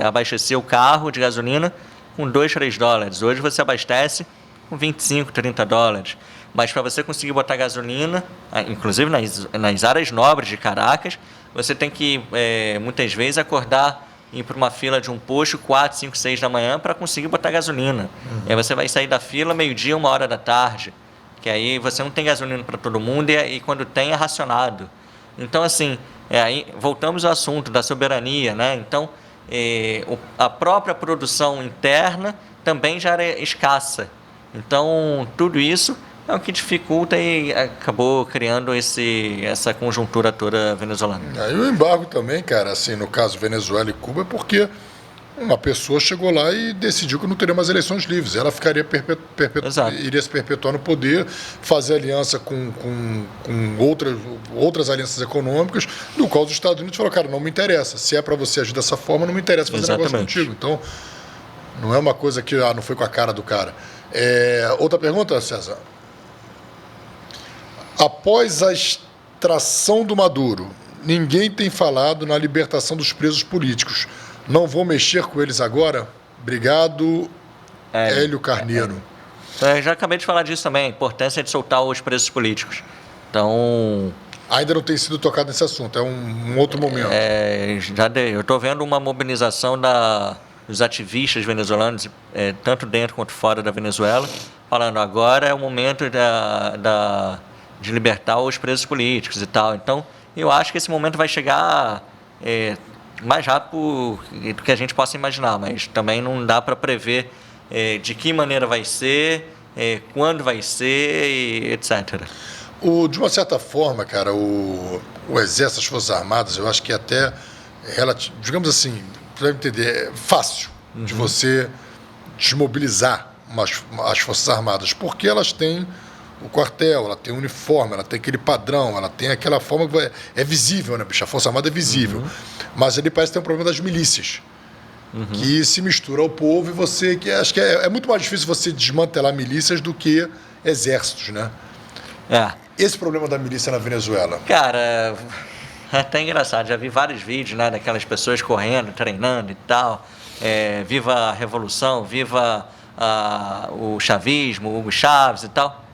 abastecia o carro de gasolina com 2, 3 dólares. Hoje você abastece com 25, 30 dólares. Mas para você conseguir botar gasolina, inclusive nas áreas nobres de Caracas, você tem que, muitas vezes, acordar e ir para uma fila de um posto 4, 5, 6 da manhã para conseguir botar gasolina. E aí você vai sair da fila meio-dia, 1h da tarde, que aí você não tem gasolina para todo mundo e quando tem é racionado. Então, assim, Aí voltamos ao assunto da soberania, né? Então, a própria produção interna também já era escassa. Então, tudo isso é o que dificulta e acabou criando essa conjuntura toda venezuelana. Aí o embargo também, cara, assim, no caso Venezuela e Cuba, é porque uma pessoa chegou lá e decidiu que não teria mais eleições livres. Ela ficaria iria se perpetuar no poder, fazer aliança com outras alianças econômicas, do qual os Estados Unidos falaram, cara, não me interessa. Se é para você agir dessa forma, não me interessa fazer negócio contigo. Então, não é uma coisa que não foi com a cara do cara. Outra pergunta, César? Após a extração do Maduro, ninguém tem falado na libertação dos presos políticos. Não vou mexer com eles agora? Obrigado, Hélio Carneiro. Eu já acabei de falar disso também, a importância de soltar os presos políticos. Então... Ainda não tem sido tocado nesse assunto, é um outro momento. Eu estou vendo uma mobilização dos ativistas venezuelanos, tanto dentro quanto fora da Venezuela, falando agora é o momento de libertar os presos políticos e tal. Então, eu acho que esse momento vai chegar mais rápido do que a gente possa imaginar, mas também não dá para prever de que maneira vai ser, quando vai ser, e etc. De uma certa forma, cara, o Exército, as Forças Armadas, eu acho que até, digamos assim, para entender, é fácil de você desmobilizar as Forças Armadas, porque elas têm o quartel, ela tem o uniforme, ela tem aquele padrão, ela tem aquela forma que é visível, né, bicho? A Força Armada é visível. Mas ele parece ter um problema das milícias, que se mistura ao povo e você... Acho que é muito mais difícil você desmantelar milícias do que exércitos, né? Esse problema da milícia na Venezuela. Cara, é até engraçado. Já vi vários vídeos, né, daquelas pessoas correndo, treinando e tal. Viva a Revolução, viva o chavismo, Hugo Chávez e tal.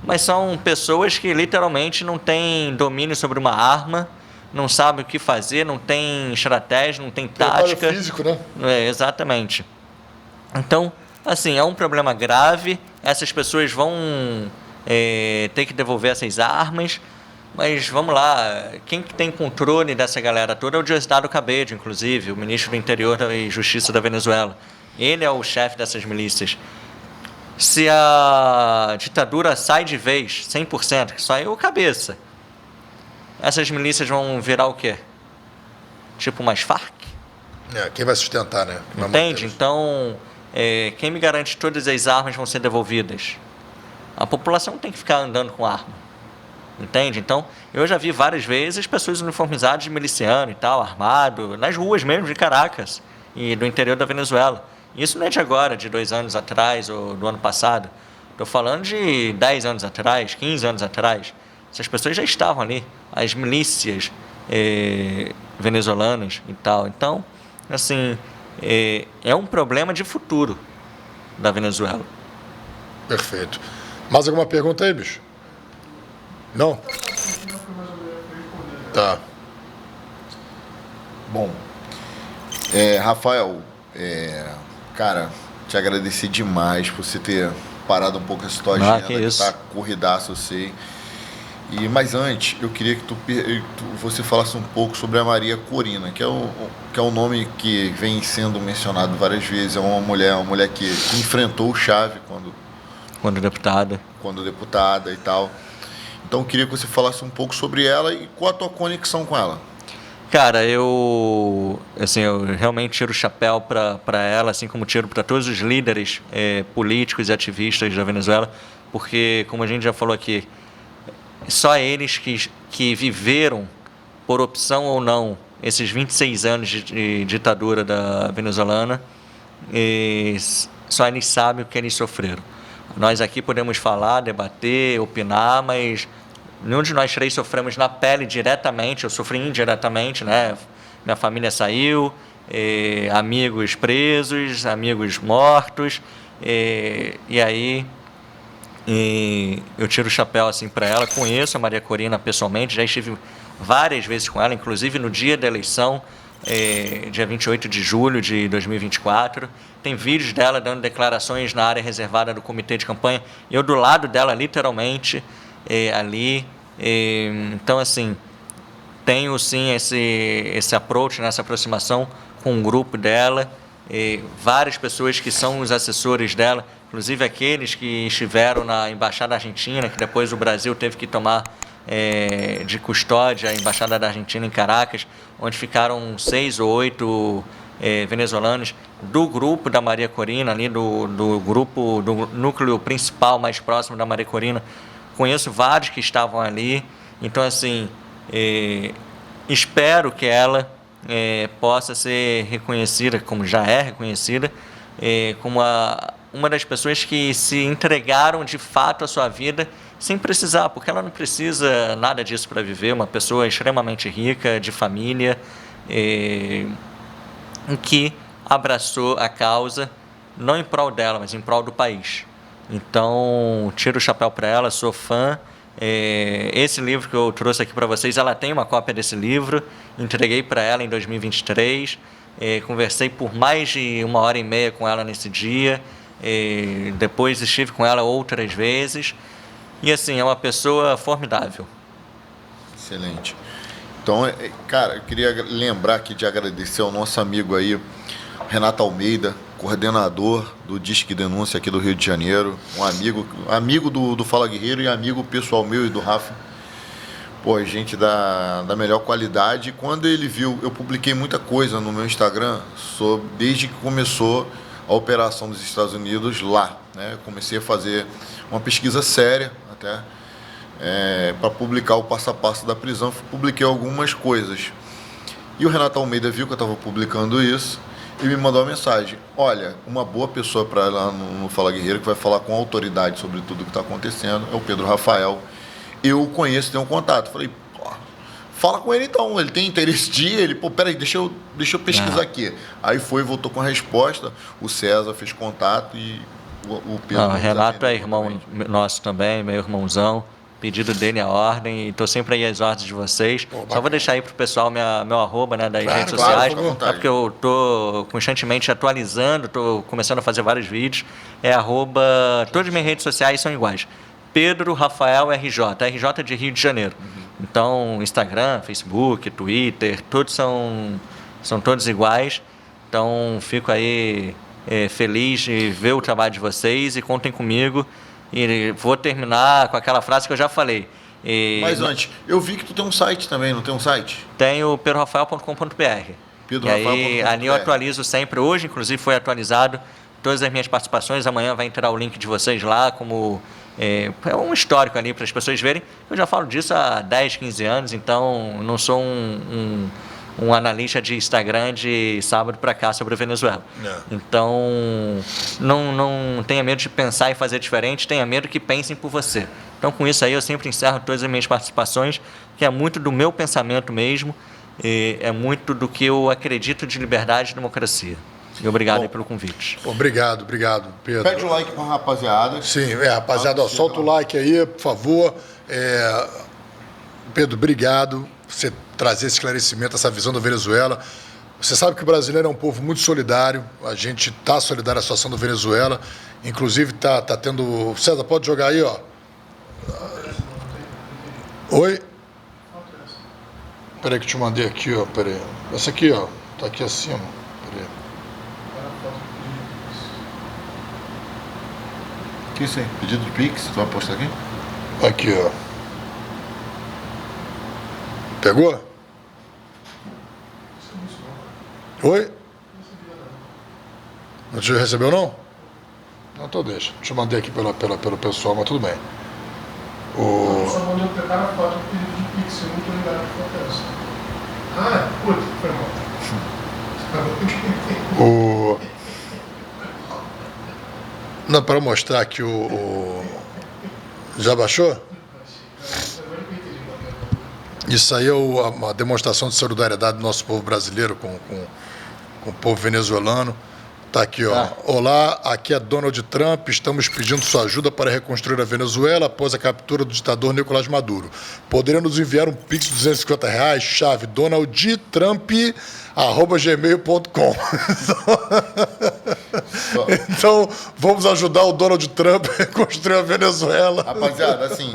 Mas são pessoas que literalmente não têm domínio sobre uma arma, não sabem o que fazer, não tem estratégia, não tem tática. Preparo físico, né? Exatamente. Então, assim, é um problema grave. Essas pessoas vão ter que devolver essas armas. Mas vamos lá, quem tem controle dessa galera toda é o Diosdado Cabello, inclusive, o ministro do Interior e Justiça da Venezuela. Ele é o chefe dessas milícias. Se a ditadura sai de vez, 100%, que saiu o cabeça, essas milícias vão virar o quê? Tipo umas Farc? Quem vai sustentar, né? Entende? Então, quem me garante que todas as armas vão ser devolvidas? A população tem que ficar andando com arma. Entende? Então, eu já vi várias vezes pessoas uniformizadas de miliciano e tal, armado, nas ruas mesmo de Caracas e do interior da Venezuela. Isso não é de agora, de 2 anos atrás ou do ano passado. Estou falando de 10 anos atrás, 15 anos atrás. Essas pessoas já estavam ali, as milícias venezuelanas e tal. Então, assim, é um problema de futuro da Venezuela. Perfeito. Mais alguma pergunta aí, bicho? Não? Tá. Bom, Rafael, cara, te agradecer demais por você ter parado um pouco essa tua agenda, que tá corridaço, eu sei. Mas antes, eu queria que você falasse um pouco sobre a Maria Corina, que é um nome que vem sendo mencionado várias vezes. É uma mulher que enfrentou o Chávez quando deputada e tal. Então, eu queria que você falasse um pouco sobre ela e qual a tua conexão com ela. Cara, eu realmente tiro o chapéu para ela, assim como tiro para todos os líderes políticos e ativistas da Venezuela, porque, como a gente já falou aqui, só eles que viveram, por opção ou não, esses 26 anos de ditadura da venezuelana, só eles sabem o que eles sofreram. Nós aqui podemos falar, debater, opinar, mas nenhum de nós 3 sofremos na pele diretamente. Eu sofri indiretamente, né? Minha família saiu, amigos presos, amigos mortos, e aí eu tiro o chapéu assim para ela. Conheço a Maria Corina pessoalmente, já estive várias vezes com ela, inclusive no dia da eleição, dia 28 de julho de 2024. Tem vídeos dela dando declarações na área reservada do comitê de campanha, eu do lado dela, literalmente, ali. Então, assim, tenho sim esse approach, essa aproximação com o grupo dela, várias pessoas que são os assessores dela, inclusive aqueles que estiveram na Embaixada Argentina, que depois o Brasil teve que tomar de custódia a Embaixada da Argentina em Caracas, onde ficaram 6 ou 8 venezuelanos do grupo da Maria Corina, ali do grupo, do núcleo principal mais próximo da Maria Corina. Conheço vários que estavam ali, então assim, espero que ela possa ser reconhecida, como já é reconhecida, como uma das pessoas que se entregaram de fato à sua vida sem precisar, porque ela não precisa nada disso para viver, uma pessoa extremamente rica, de família, que abraçou a causa, não em prol dela, mas em prol do país. Então, tiro o chapéu para ela, sou fã. Esse livro que eu trouxe aqui para vocês, ela tem uma cópia desse livro, entreguei para ela em 2023, conversei por mais de 1h30 com ela nesse dia, depois estive com ela outras vezes, e assim, é uma pessoa formidável. Excelente. Então, cara, eu queria lembrar aqui de agradecer ao nosso amigo aí, Renato Almeida, coordenador do Disque Denúncia aqui do Rio de Janeiro, um amigo do Fala Guerreiro e amigo pessoal meu e do Rafa. Pô, gente da melhor qualidade. Quando ele viu, eu publiquei muita coisa no meu Instagram desde que começou a operação dos Estados Unidos lá, né? Eu comecei a fazer uma pesquisa séria até para publicar o passo a passo da prisão. Publiquei algumas coisas. E o Renato Almeida viu que eu estava publicando isso e me mandou uma mensagem: olha, uma boa pessoa para lá no Fala Guerreiro, que vai falar com autoridade sobre tudo o que está acontecendo, é o Pedro Rafael. Eu o conheço, tenho um contato. Falei, fala com ele então, ele tem interesse de ir? Ele, peraí, deixa eu pesquisar aqui. Aí voltou com a resposta, o César fez contato e o Pedro... O Renato é irmão nosso também, meu irmãozão. Pedido dele a ordem, e estou sempre aí às ordens de vocês. Só vou deixar aí para o pessoal meu arroba, né, das redes sociais, porque eu estou constantemente atualizando, estou começando a fazer vários vídeos. Todas as minhas redes sociais são iguais. Pedro Rafael RJ, RJ de Rio de Janeiro. Então, Instagram, Facebook, Twitter, todos são todos iguais. Então, fico aí feliz de ver o trabalho de vocês e contem comigo. E vou terminar com aquela frase que eu já falei. Mas antes, eu vi que tu tem um site também, não tem um site? Tenho pedrorafael.com.br. E aí, ali eu atualizo sempre. Hoje, inclusive, foi atualizado todas as minhas participações. Amanhã vai entrar o link de vocês lá, como é um histórico ali para as pessoas verem. Eu já falo disso há 10, 15 anos, então não sou um analista de Instagram de sábado para cá sobre a Venezuela. Então, não tenha medo de pensar e fazer diferente, tenha medo que pensem por você. Então, com isso aí, eu sempre encerro todas as minhas participações, que é muito do meu pensamento mesmo, é muito do que eu acredito de liberdade e democracia. E obrigado aí pelo convite. Obrigado, Pedro. Pede o like para a rapaziada. Sim, rapaziada, solta o like aí, por favor. Pedro, obrigado por você trazer esse esclarecimento, essa visão da Venezuela. Você sabe que o brasileiro é um povo muito solidário, a gente está solidário à situação da Venezuela, inclusive tá tendo... César, pode jogar aí, ó. Oi? Peraí que eu te mandei aqui, ó, peraí. Essa aqui, ó, tá aqui acima, peraí. O que é isso aí? Pedido de Pix? Tu vai postar aqui? Aqui, ó. Pegou? Oi? Não te recebeu, não? Não, então deixa. Te mandei aqui pelo pessoal, mas tudo bem. Eu só mandei prepara a foto do pedido de Pix, eu não estou ligado que foto é essa. Ah, puta, foi mal. Não, para mostrar aqui Já baixou? Isso aí é uma demonstração de solidariedade do nosso povo brasileiro com o povo venezuelano. Está aqui, ó. Olá, aqui é Donald Trump. Estamos pedindo sua ajuda para reconstruir a Venezuela após a captura do ditador Nicolás Maduro. Poderia nos enviar um pix de R$250, chave donaldtrump@gmail.com. Então, vamos ajudar o Donald Trump a construir a Venezuela. Rapaziada, assim,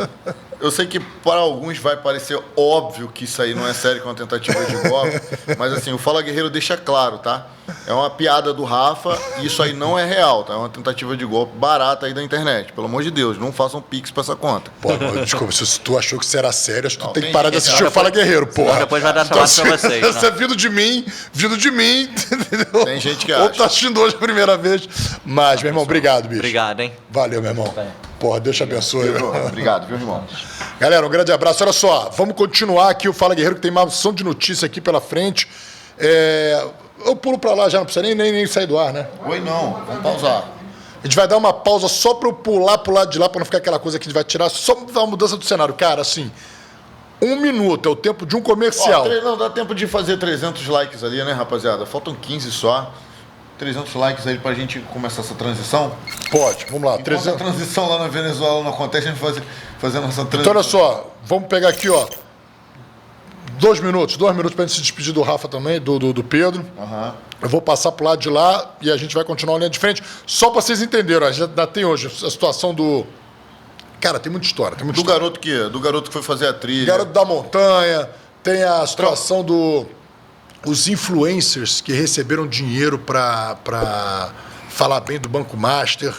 eu sei que para alguns vai parecer óbvio que isso aí não é sério, que é uma tentativa de golpe, mas assim, o Fala Guerreiro deixa claro, tá? É uma piada do Rafa e isso aí não é real, tá? É uma tentativa de golpe barata aí da internet. Pelo amor de Deus, não façam pix pra essa conta. Pô, mas, desculpa, se tu achou que isso era sério, acho que tu Não, tem que tem parar de gente que assistir o Fala Guerreiro, porra. depois vai dar trabalho pra vocês, Você é né? vindo de mim, entendeu? Tem gente que Ou acha. tá assistindo hoje a primeira vez. Mas, meu irmão, obrigado, bicho. Obrigado, hein? Valeu, meu irmão. Porra, Deus te abençoe. Obrigado, viu, irmão? Galera, um grande abraço. Olha só, vamos continuar aqui o Fala Guerreiro, que tem uma opção de notícia aqui pela frente. Eu pulo pra lá já, não precisa nem sair do ar, né? Oi, não. Vamos pausar. A gente vai dar uma pausa só pra eu pular pro lado de lá, pra não ficar aquela coisa que a gente vai tirar, só pra dar uma mudança do cenário. Cara, assim, 1 minuto é o tempo de um comercial. Não dá tempo de fazer 300 likes ali, né, rapaziada? Faltam 15 só. 300 likes aí pra gente começar essa transição. Pode, vamos lá. Enquanto a 300. transição lá na Venezuela não acontece, a gente vai fazer a nossa transição. Então, olha só, vamos pegar aqui, ó. 2 minutos pra gente se despedir do Rafa também, do Pedro. Aham. Eu vou passar pro lado de lá e a gente vai continuar a linha de frente. Só pra vocês entenderem, ó, já tem hoje a situação do... Cara, tem muita história, tem muita Do história. garoto que? Do garoto que foi fazer a trilha. Garoto da Montanha, tem a situação os influencers que receberam dinheiro para falar bem do Banco Master,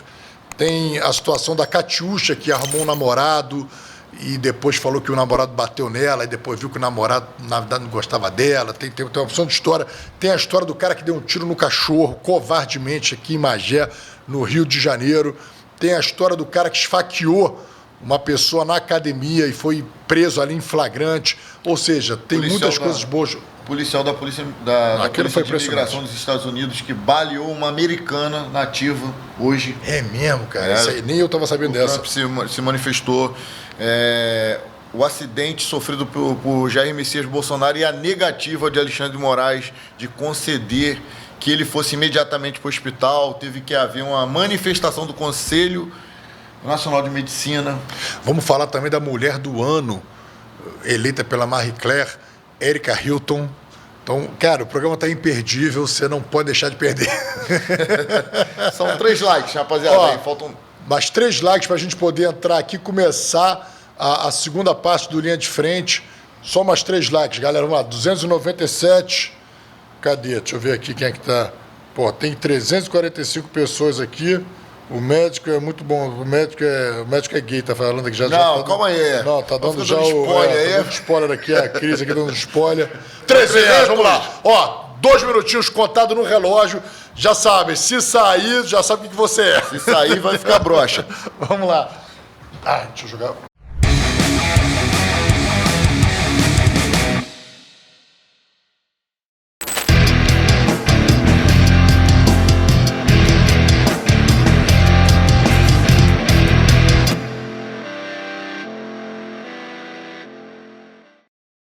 tem a situação da Catiúcha, que arrumou um namorado e depois falou que o namorado bateu nela e depois viu que o namorado, na verdade, não gostava dela. Tem uma opção de história. Tem a história do cara que deu um tiro no cachorro, covardemente, aqui em Magé, no Rio de Janeiro. Tem a história do cara que esfaqueou uma pessoa na academia e foi preso ali em flagrante. Ou seja, tem Policial muitas da- coisas boas. Policial da Polícia, da Aquilo Polícia foi de impressionante. Imigração dos Estados Unidos que baleou uma americana nativa hoje. É mesmo, cara. É. Isso aí, nem eu tava sabendo O dessa. Trump se manifestou. O acidente sofrido por Jair Messias Bolsonaro e a negativa de Alexandre de Moraes de conceder que ele fosse imediatamente para o hospital. Teve que haver uma manifestação do Conselho Nacional de Medicina. Vamos falar também da mulher do ano, eleita pela Marie Claire, Erika Hilton. Então, cara, o programa tá imperdível, você não pode deixar de perder. São 3 likes, rapaziada. Ó, Aí, faltam... Mais 3 likes para a gente poder entrar aqui e começar a segunda parte do Linha de Frente. Só mais 3 likes, galera. Vamos lá, 297. Cadê? Deixa eu ver aqui quem é que tá. Pô, tem 345 pessoas aqui. O médico é muito bom. O médico é gay, tá falando aqui já. Não, tá calma aí. Não, tá dando Fica já dando o. spoiler aí. Tá dando spoiler aqui, a Cris aqui dando spoiler. 300, vamos lá. Ó, 2 minutinhos contados no relógio. Já sabe, se sair, já sabe o que você é. Se sair, vai ficar broxa. Vamos lá. Ah, deixa eu jogar.